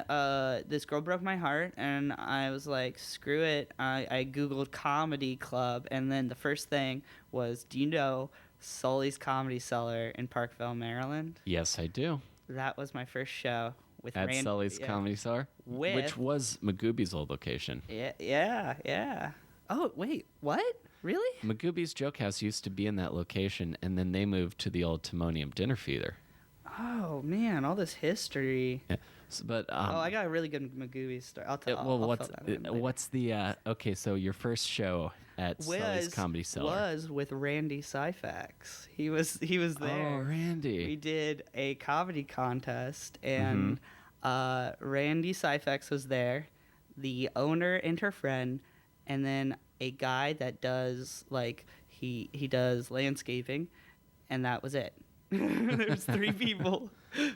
this girl broke my heart, and I was like, screw it. I Googled comedy club, and then the first thing was, do you know Sully's Comedy Cellar in Parkville, Maryland?
Yes, I do.
That was my first show.
At Sully's Comedy Cellar? Which was Magooby's old location.
Yeah. Oh, wait, what? Really?
Magooby's Joke House used to be in that location, and then they moved to the old Timonium Dinner Theater.
Oh man, all this history.
Yeah. So, but
Oh, I got a really good Magooby story. I'll tell.
well,
I'll fill that in later.
what's the okay? So your first show at Sully's Comedy Cellar
was with Randy Syfax. He was there.
Oh, Randy.
We did a comedy contest, and Randy Syfax was there, the owner and her friend, and then a guy that does he does landscaping, and that was it. There's 3 people.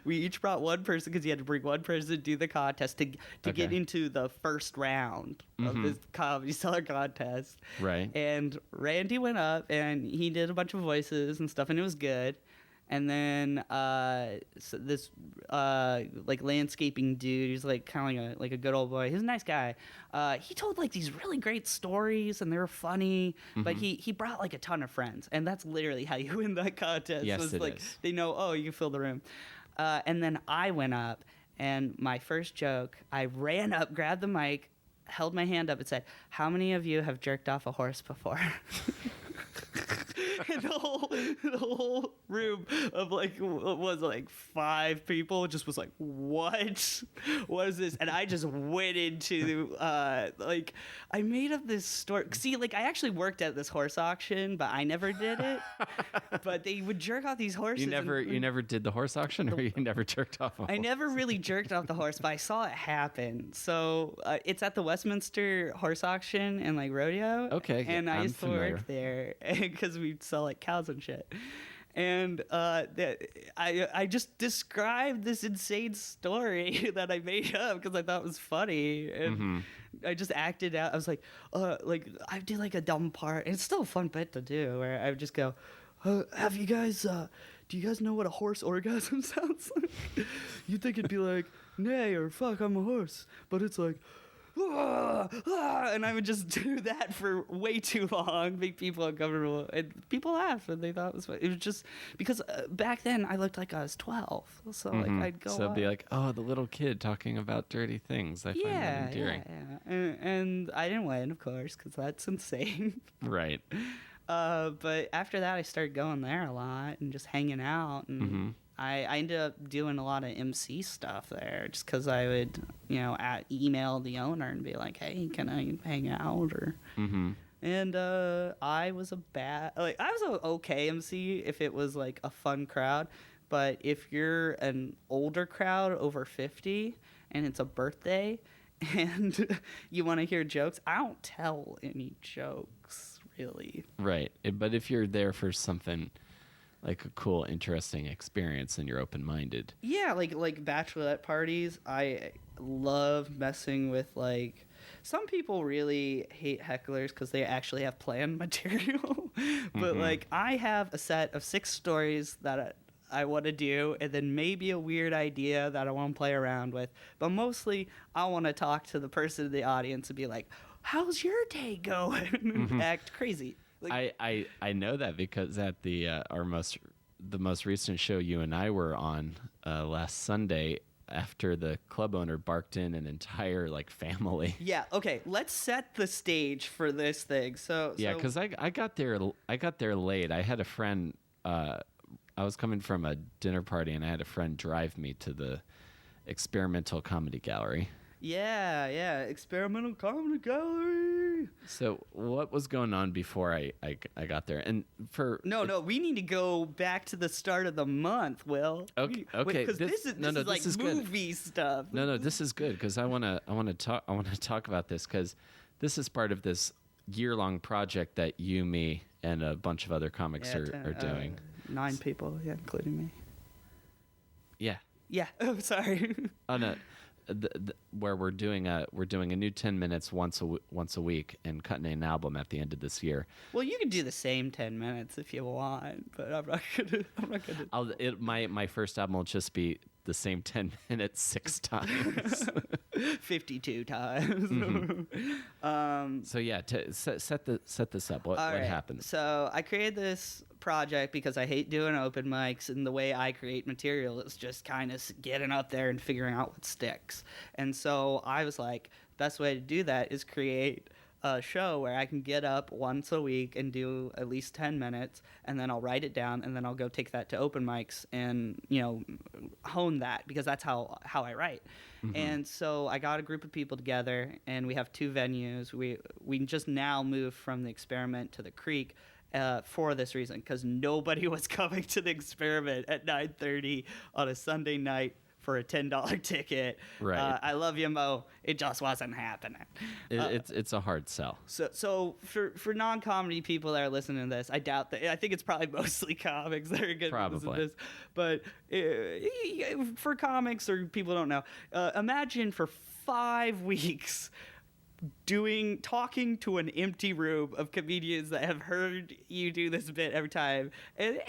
We each brought one person because you had to bring one person to do the contest to get into the first round of this comedy cellar contest.
Right.
And Randy went up and he did a bunch of voices and stuff, and it was good. And then so this landscaping dude, he's kind of like a good old boy. He's a nice guy. He told these really great stories, and they were funny. But he brought a ton of friends, and that's literally how you win that contest.
Yes, it is.
They know, you can fill the room. And then I went up, and my first joke, I ran up, grabbed the mic, held my hand up, and said, "How many of you have jerked off a horse before?" And the whole room of was 5 people just was like, what is this? And I just went into I made up this story. See, I actually worked at this horse auction, but I never did it. But they would jerk off these horses.
You never did the horse auction, or you never jerked off a horse?
I never really jerked off the horse, but I saw it happen. So it's at the Westminster horse auction and rodeo.
Okay,
and I
I'm
used to
familiar.
work there because we sell cows and shit. And I just described this insane story that I made up because I thought it was funny, and I just acted out. I was I did a dumb part, and it's still a fun bit to do where I would just go, "Have you guys? Do you guys know what a horse orgasm sounds like? You think it'd be like, nay or fuck, I'm a horse, but it's like." And I would just do that for way too long, make people uncomfortable, and people laughed, and they thought it was funny. It was just because back then I looked like I was 12, so I'd go.
So it'd be the little kid talking about dirty things. I find that endearing.
Yeah. And I didn't win, of course, because that's insane.
Right.
But after that, I started going there a lot and just hanging out, and I ended up doing a lot of MC stuff there just because I would, email the owner and be like, "Hey, can I hang out?" And I was I was an okay MC if it was a fun crowd, but if you're an older crowd over 50 and it's a birthday and you want to hear jokes, I don't tell any jokes really.
Right. But if you're there for something a cool, interesting experience, and you're open-minded.
Yeah, like bachelorette parties. I love messing with some people really hate hecklers because they actually have planned material. But I have a set of 6 stories that I want to do, and then maybe a weird idea that I want to play around with. But mostly, I want to talk to the person in the audience and be like, "How's your day going?" and act crazy.
I know that because at the most recent show you and I were on last Sunday, after the club owner barked in an entire family.
Yeah. Okay. Let's set the stage for this thing.
Yeah, because I got there late. I had a friend. I was coming from a dinner party, and I had a friend drive me to the Experimental Comedy Gallery.
Yeah, Experimental Comedy Gallery.
So what was going on before I got there? And
No, we need to go back to the start of the month, Will.
Okay.
Because this is movie
good.
stuff.
No, this is good because I want to talk about this because this is part of this year-long project that you, me, and a bunch of other comics are doing.
9 people, yeah, including me.
Yeah.
Yeah. Oh, sorry.
Oh no. Where we're doing a new 10 minutes once a week and cutting an album at the end of this year.
Well, you can do the same 10 minutes if you want, but I'm not gonna.
My first album will just be the same 10 minutes 6 times.
52 times.
So yeah, set this up. What happened?
So I created this project because I hate doing open mics, and the way I create material is just kind of getting up there and figuring out what sticks. And so I was like, best way to do that is create a show where I can get up once a week and do at least 10 minutes, and then I'll write it down, and then I'll go take that to open mics and, hone that, because that's how I write. And so I got a group of people together, and we have 2 venues. We just now moved from the Experiment to the Creek for this reason, because nobody was coming to the Experiment at 9:30 on a Sunday night for a $10 ticket.
Right.
I love you, Mo. It just wasn't happening.
It's a hard sell.
So for non-comedy people that are listening to this, I doubt that. I think it's probably mostly comics that are going to listen to this. But for comics or people who don't know, imagine for 5 weeks talking to an empty room of comedians that have heard you do this bit every time, and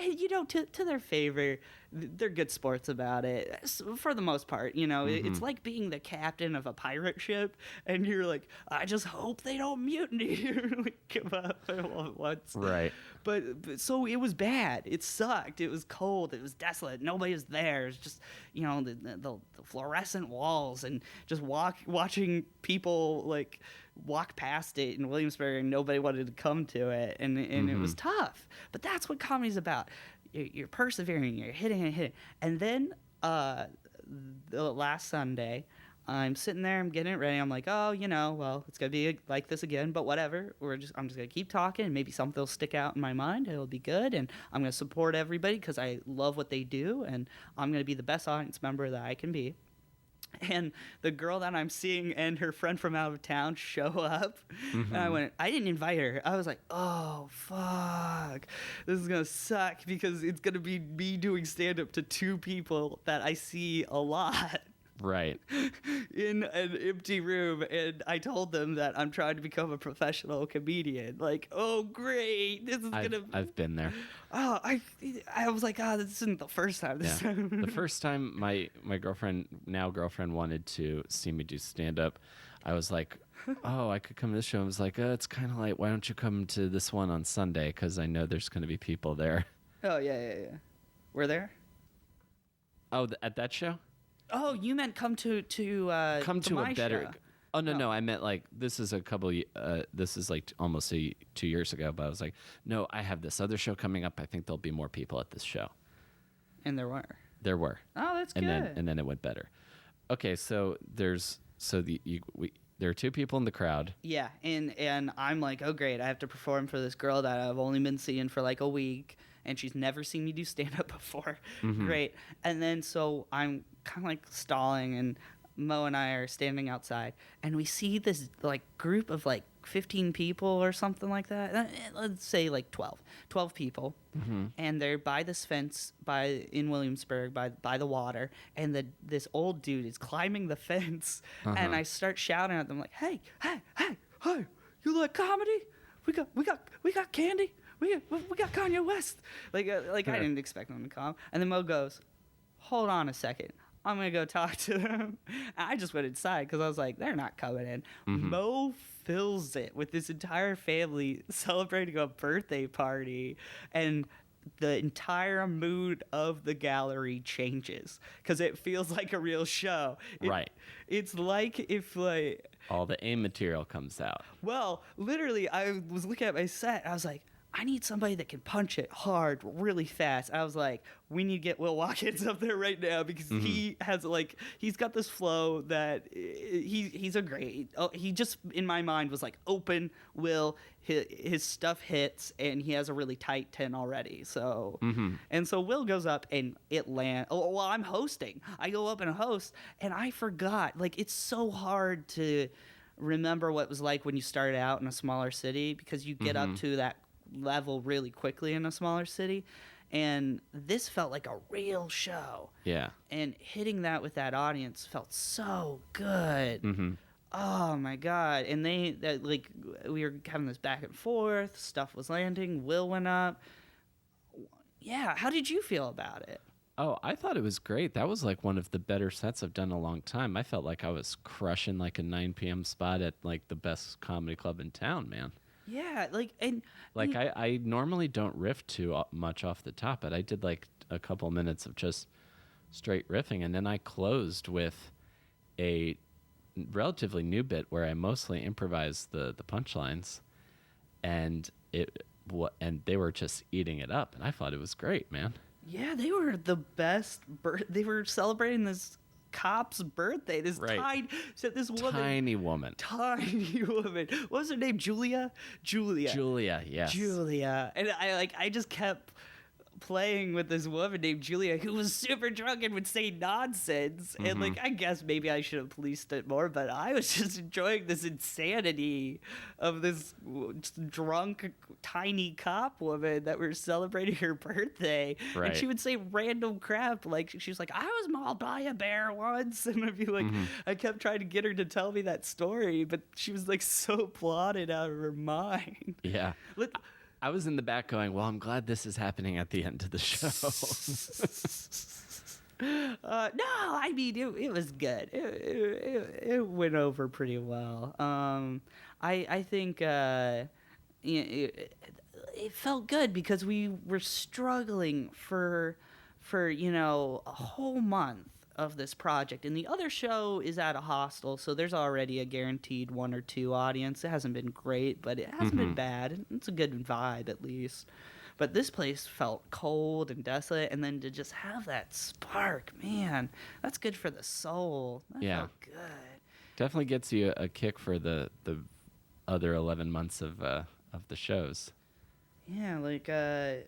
to their favor, they're good sports about it for the most part. It's like being the captain of a pirate ship, and you're like, I just hope they don't mutiny. Give up once.
Right.
But so it was bad. It sucked. It was cold. It was desolate. Nobody was there. It's just the fluorescent walls, and just watching people like walk past it in Williamsburg, and nobody wanted to come to it, and it was tough. But that's what comedy's about. You're persevering. You're hitting, and then the last Sunday, I'm sitting there, I'm getting it ready. I'm like, oh, well, it's gonna be like this again, but whatever. I'm just gonna keep talking, and maybe something will stick out in my mind. It'll be good, and I'm gonna support everybody because I love what they do, and I'm gonna be the best audience member that I can be. And the girl that I'm seeing and her friend from out of town show up. And I didn't invite her. I was like, oh, fuck. This is going to suck, because it's going to be me doing stand-up to 2 people that I see a lot.
Right.
In an empty room, and I told them that I'm trying to become a professional comedian. Like, oh, great. This is
I've been there.
Oh, I was like, this isn't the first time.
The first time my now girlfriend wanted to see me do stand-up, I was like, oh, I could come to this show. I was like, it's kind of late. Why don't you come to this one on Sunday? Because I know there's going to be people there.
Oh, yeah. We're there?
Oh, at that show?
Oh, you meant come to
a better.
Show.
Oh no, I meant like this is this is like almost 2 years ago. But I was like, no, I have this other show coming up. I think there'll be more people at this show.
And there were. Oh, that's good.
And then it went better. Okay, so there are 2 people in the crowd.
Yeah, and I'm like, oh great, I have to perform for this girl that I've only been seeing for like a week, and she's never seen me do stand-up before. Great. And then so I'm kind of like stalling, and Mo and I are standing outside, and we see this like group of like 15 people or something like that. Let's say like 12 people, and they're by this fence in Williamsburg by the water, and this old dude is climbing the fence, and I start shouting at them like, hey, you like comedy? We got candy. We got Kanye West. Like I didn't expect them to come. And then Mo goes, hold on a second. I'm going to go talk to them. And I just went inside because I was like, they're not coming in. Mo fills it with this entire family celebrating a birthday party. And the entire mood of the gallery changes because it feels like a real show.
Right.
It's like if like...
all the AIM material comes out.
Well, literally, I was looking at my set. I was like, I need somebody that can punch it hard really fast. I was like, we need to get Will Watkins up there right now because he has he's got this flow that he's a great. He just in my mind was like open. Will his stuff hits and he has a really tight 10 already. So and so Will goes up and it lands. Oh, well, I'm hosting. I go up and host and I forgot. Like it's so hard to remember what it was like when you started out in a smaller city because you get up to that level really quickly in a smaller city, and this felt like a real show.
Yeah,
and hitting that with that audience felt so good. Oh my god! And we were having this back and forth. Stuff was landing. Will went up. Yeah, how did you feel about it?
Oh, I thought it was great. That was like one of the better sets I've done in a long time. I felt like I was crushing like a 9 p.m. spot at like the best comedy club in town, man.
Yeah,
I normally don't riff too much off the top, but I did like a couple minutes of just straight riffing, and then I closed with a relatively new bit where I mostly improvise the punchlines, and and they were just eating it up, and I thought it was great, man.
Yeah, they were the best. They were celebrating this cop's birthday. This
Right.
this woman,
Tiny woman.
tiny woman. What was her name? Julia.
Julia, yes.
Julia. And I just kept playing with this woman named Julia who was super drunk and would say nonsense. And like, I guess maybe I should have policed it more, but I was just enjoying this insanity of this drunk tiny cop woman that were celebrating her birthday.
Right.
And she would say random crap, like she was like, I was mauled by a bear once. And I'd be like, I kept trying to get her to tell me that story, but she was like so plotted out of her mind.
Yeah. I was in the back going, well, I'm glad this is happening at the end of the show.
No, I mean, it was good. It went over pretty well. I think it felt good because we were struggling for a whole month of this project, and the other show is at a hostel, so there's already a guaranteed 1 or 2 audience. It hasn't been great, but it hasn't been bad. It's a good vibe at least. But this place felt cold and desolate, and then to just have that spark, man, that's good for the soul. That felt good.
Definitely gets you a kick for the other 11 months of the shows.
Yeah, like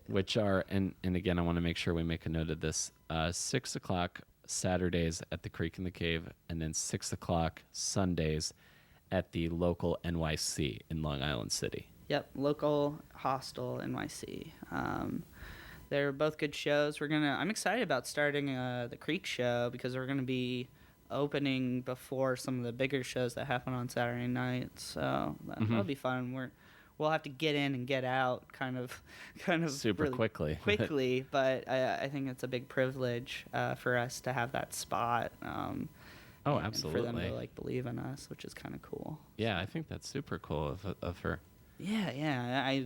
which are, and again, I want to make sure we make a note of this, 6 o'clock Saturdays at the Creek in the Cave, and then 6 o'clock Sundays at the local NYC in Long Island City.
Yep, local hostel NYC. They're both good shows. I'm excited about starting the Creek show because we're gonna be opening before some of the bigger shows that happen on Saturday nights. So that'll be fun. We'll have to get in and get out kind of
super
really
quickly.
But I think it's a big privilege for us to have that spot.
Oh,
and
absolutely.
for them to like believe in us, which is kind of cool.
Yeah, I think that's super cool of her.
Yeah.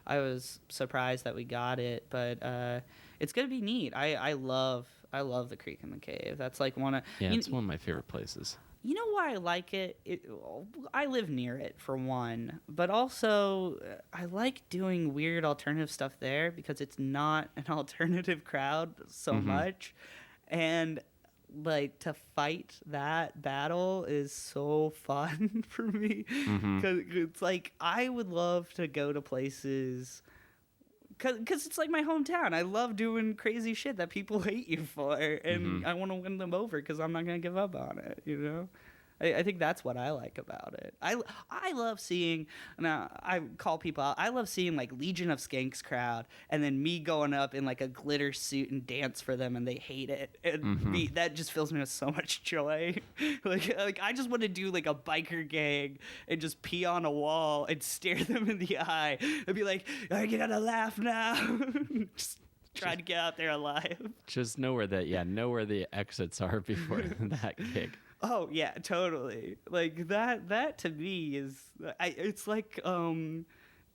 I was surprised that we got it, but it's gonna be neat. I love the Creek in the Cave. That's like
it's one of my favorite places.
You know why I like it? I live near it, for one. But also, I like doing weird alternative stuff there because it's not an alternative crowd so much. And, like, to fight that battle is so fun for me. Because it's like, I would love to go to places... Because it's like my hometown. I love doing crazy shit that people hate you for, and I want to win them over because I'm not going to give up on it, you know? I think that's what I like about it. I love seeing, now I call people out, I love seeing like Legion of Skanks crowd and then me going up in like a glitter suit and dance for them and they hate it. And that just fills me with so much joy. like I just want to do like a biker gang and just pee on a wall and stare them in the eye and be like, are you gonna laugh now? Just try to get out there alive.
Just know where the exits are before that gig.
Oh yeah, totally. Like that to me is it's like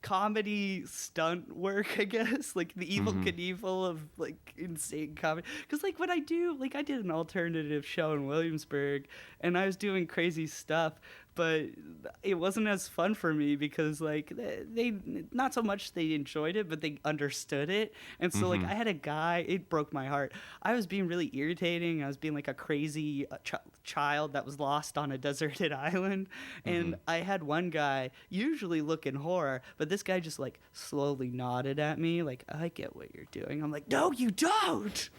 comedy stunt work, I guess. Like the Evil Knievel of like insane comedy. Because like what I do, like I did an alternative show in Williamsburg and I was doing crazy stuff, but it wasn't as fun for me because like they not so much they enjoyed it, but they understood it. And so like I had a guy, it broke my heart. I was being really irritating. I was being like a crazy child that was lost on a deserted island. And I had one guy usually look in horror, but this guy just like slowly nodded at me like, I get what you're doing. I'm like, no, you don't.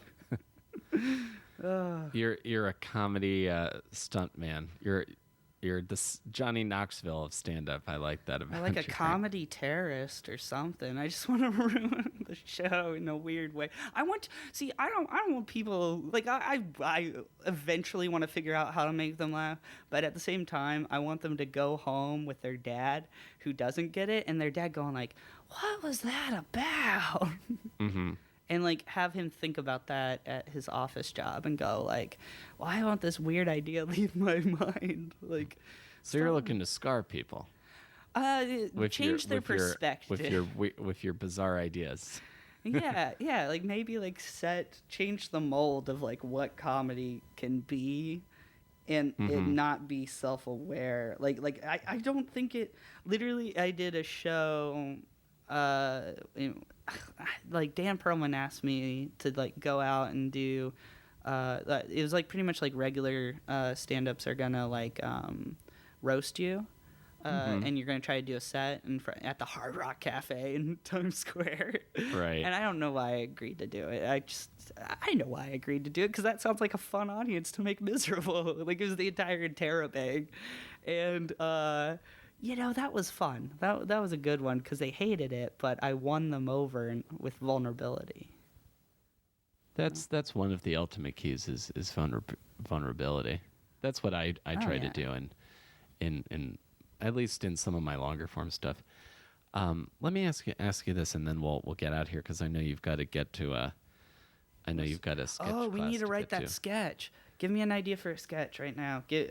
You're a comedy stunt man. You're the Johnny Knoxville of stand-up. I like that about you.
I like a comedy terrorist or something. I just want to ruin the show in a weird way. I don't want people like I eventually want to figure out how to make them laugh, but at the same time, I want them to go home with their dad who doesn't get it, and their dad going like, "What was that about?" And like have him think about that at his office job and go like, why won't this weird idea leave my mind? Like,
so you're looking to scar people,
change their perspective
with your bizarre ideas.
yeah, like maybe like change the mold of like what comedy can be and it
Mm-hmm.
not be self-aware. I don't think it. Literally, I did a show. In, like Dan Perlman asked me to like go out and do. It was like pretty much like regular stand-ups are gonna like roast you.
Mm-hmm.
And you're going to try to do a set at the Hard Rock Cafe in Times Square.
Right.
And I don't know why I agreed to do it. I know why I agreed to do it because that sounds like a fun audience to make miserable. Like, it was the entire interrobang. And, that was fun. That was a good one because they hated it, but I won them over with vulnerability.
That's one of the ultimate keys is vulnerability. That's what I try to do in at least in some of my longer form stuff. Let me ask you this, and then we'll get out here because I know you've got to get to you've got a sketch.
Oh, we
class
need to write that
to.
sketch. Give me an idea for a sketch right now. Give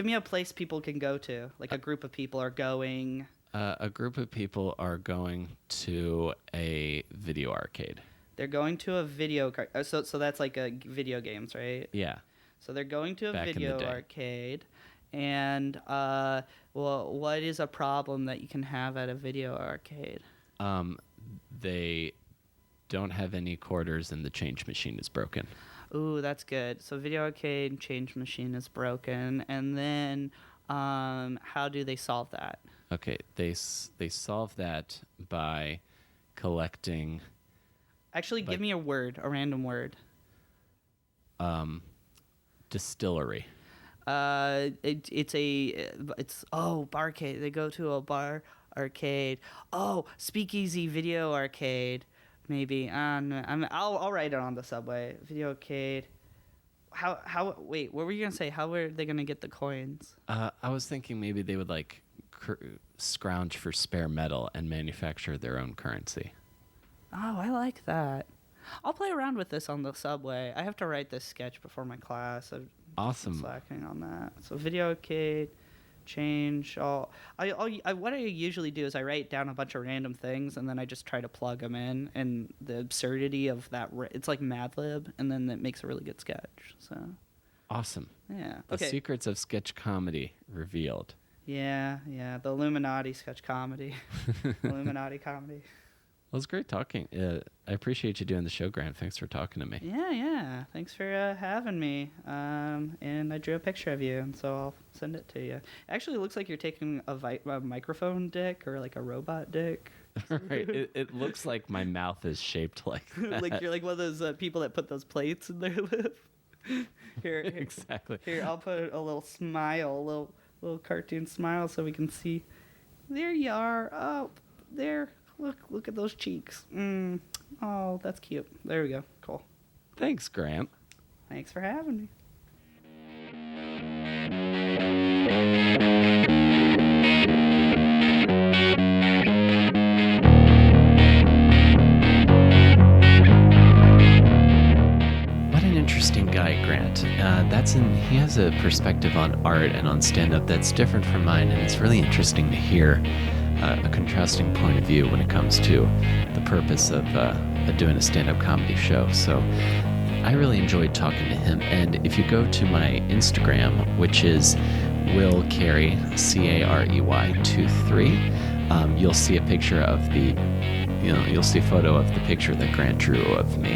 me a place people can go to. Like a group of people are going.
A group of people are going to a video arcade.
They're going to a video. So that's like a video games, right?
Yeah.
So they're going to a
Back in the
video
day.
arcade, and what is a problem that you can have at a video arcade?
They don't have any quarters, and the change machine is broken.
Ooh, that's good. So video arcade change machine is broken, and then how do they solve that?
Okay, they solve that by collecting.
Actually, give me a random word.
Distillery.
It's barcade. They go to a bar arcade. Oh, speakeasy video arcade. Maybe. I'll write it on the subway. Video arcade. Wait, what were you gonna say? How were they gonna get the coins?
I was thinking maybe they would like scrounge for spare metal and manufacture their own currency.
Oh, I like that. I'll play around with this on the subway. I have to write this sketch before my class. I've
Awesome.
been slacking on that. So video arcade, change. What I usually do is I write down a bunch of random things and then I just try to plug them in. And the absurdity of that, it's like Mad Lib, and then that makes a really good sketch. So
Awesome.
yeah.
The secrets of sketch comedy revealed.
Yeah. The Illuminati sketch comedy. Illuminati comedy.
Well, it was great talking. I appreciate you doing the show, Grant. Thanks for talking to me.
Yeah. Thanks for having me. And I drew a picture of you, and so I'll send it to you. Actually, it looks like you're taking a microphone dick or like a robot dick.
Right. It looks like my mouth is shaped like that.
Like you're like one of those people that put those plates in their lip. Here,
Exactly.
Here, I'll put a little smile, a little cartoon smile, so we can see. There you are. Oh, there. Look at those cheeks. Oh, that's cute. There we go. Cool.
Thanks, Grant.
Thanks for having me.
What an interesting guy, Grant. He has a perspective on art and on stand-up that's different from mine, and it's really interesting to hear a contrasting point of view when it comes to the purpose of doing a stand-up comedy show. So I really enjoyed talking to him. And if you go to my Instagram, which is Will Carey, Carey 23, you'll see a picture of you'll see a photo of the picture that Grant drew of me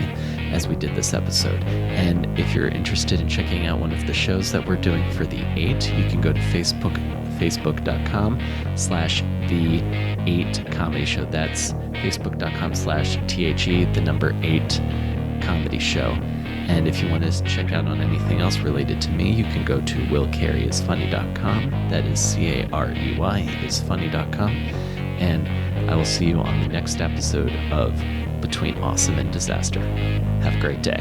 as we did this episode. And if you're interested in checking out one of the shows that we're doing for the 8, you can go to facebook.com/the8 comedy show. That's facebook.com/THE8 comedy show. And if you want to check out on anything else related to me, you can go to willcareyisfunny.com. That is Carey is funny.com. And I will see you on the next episode of Between Awesome and Disaster. Have a great day.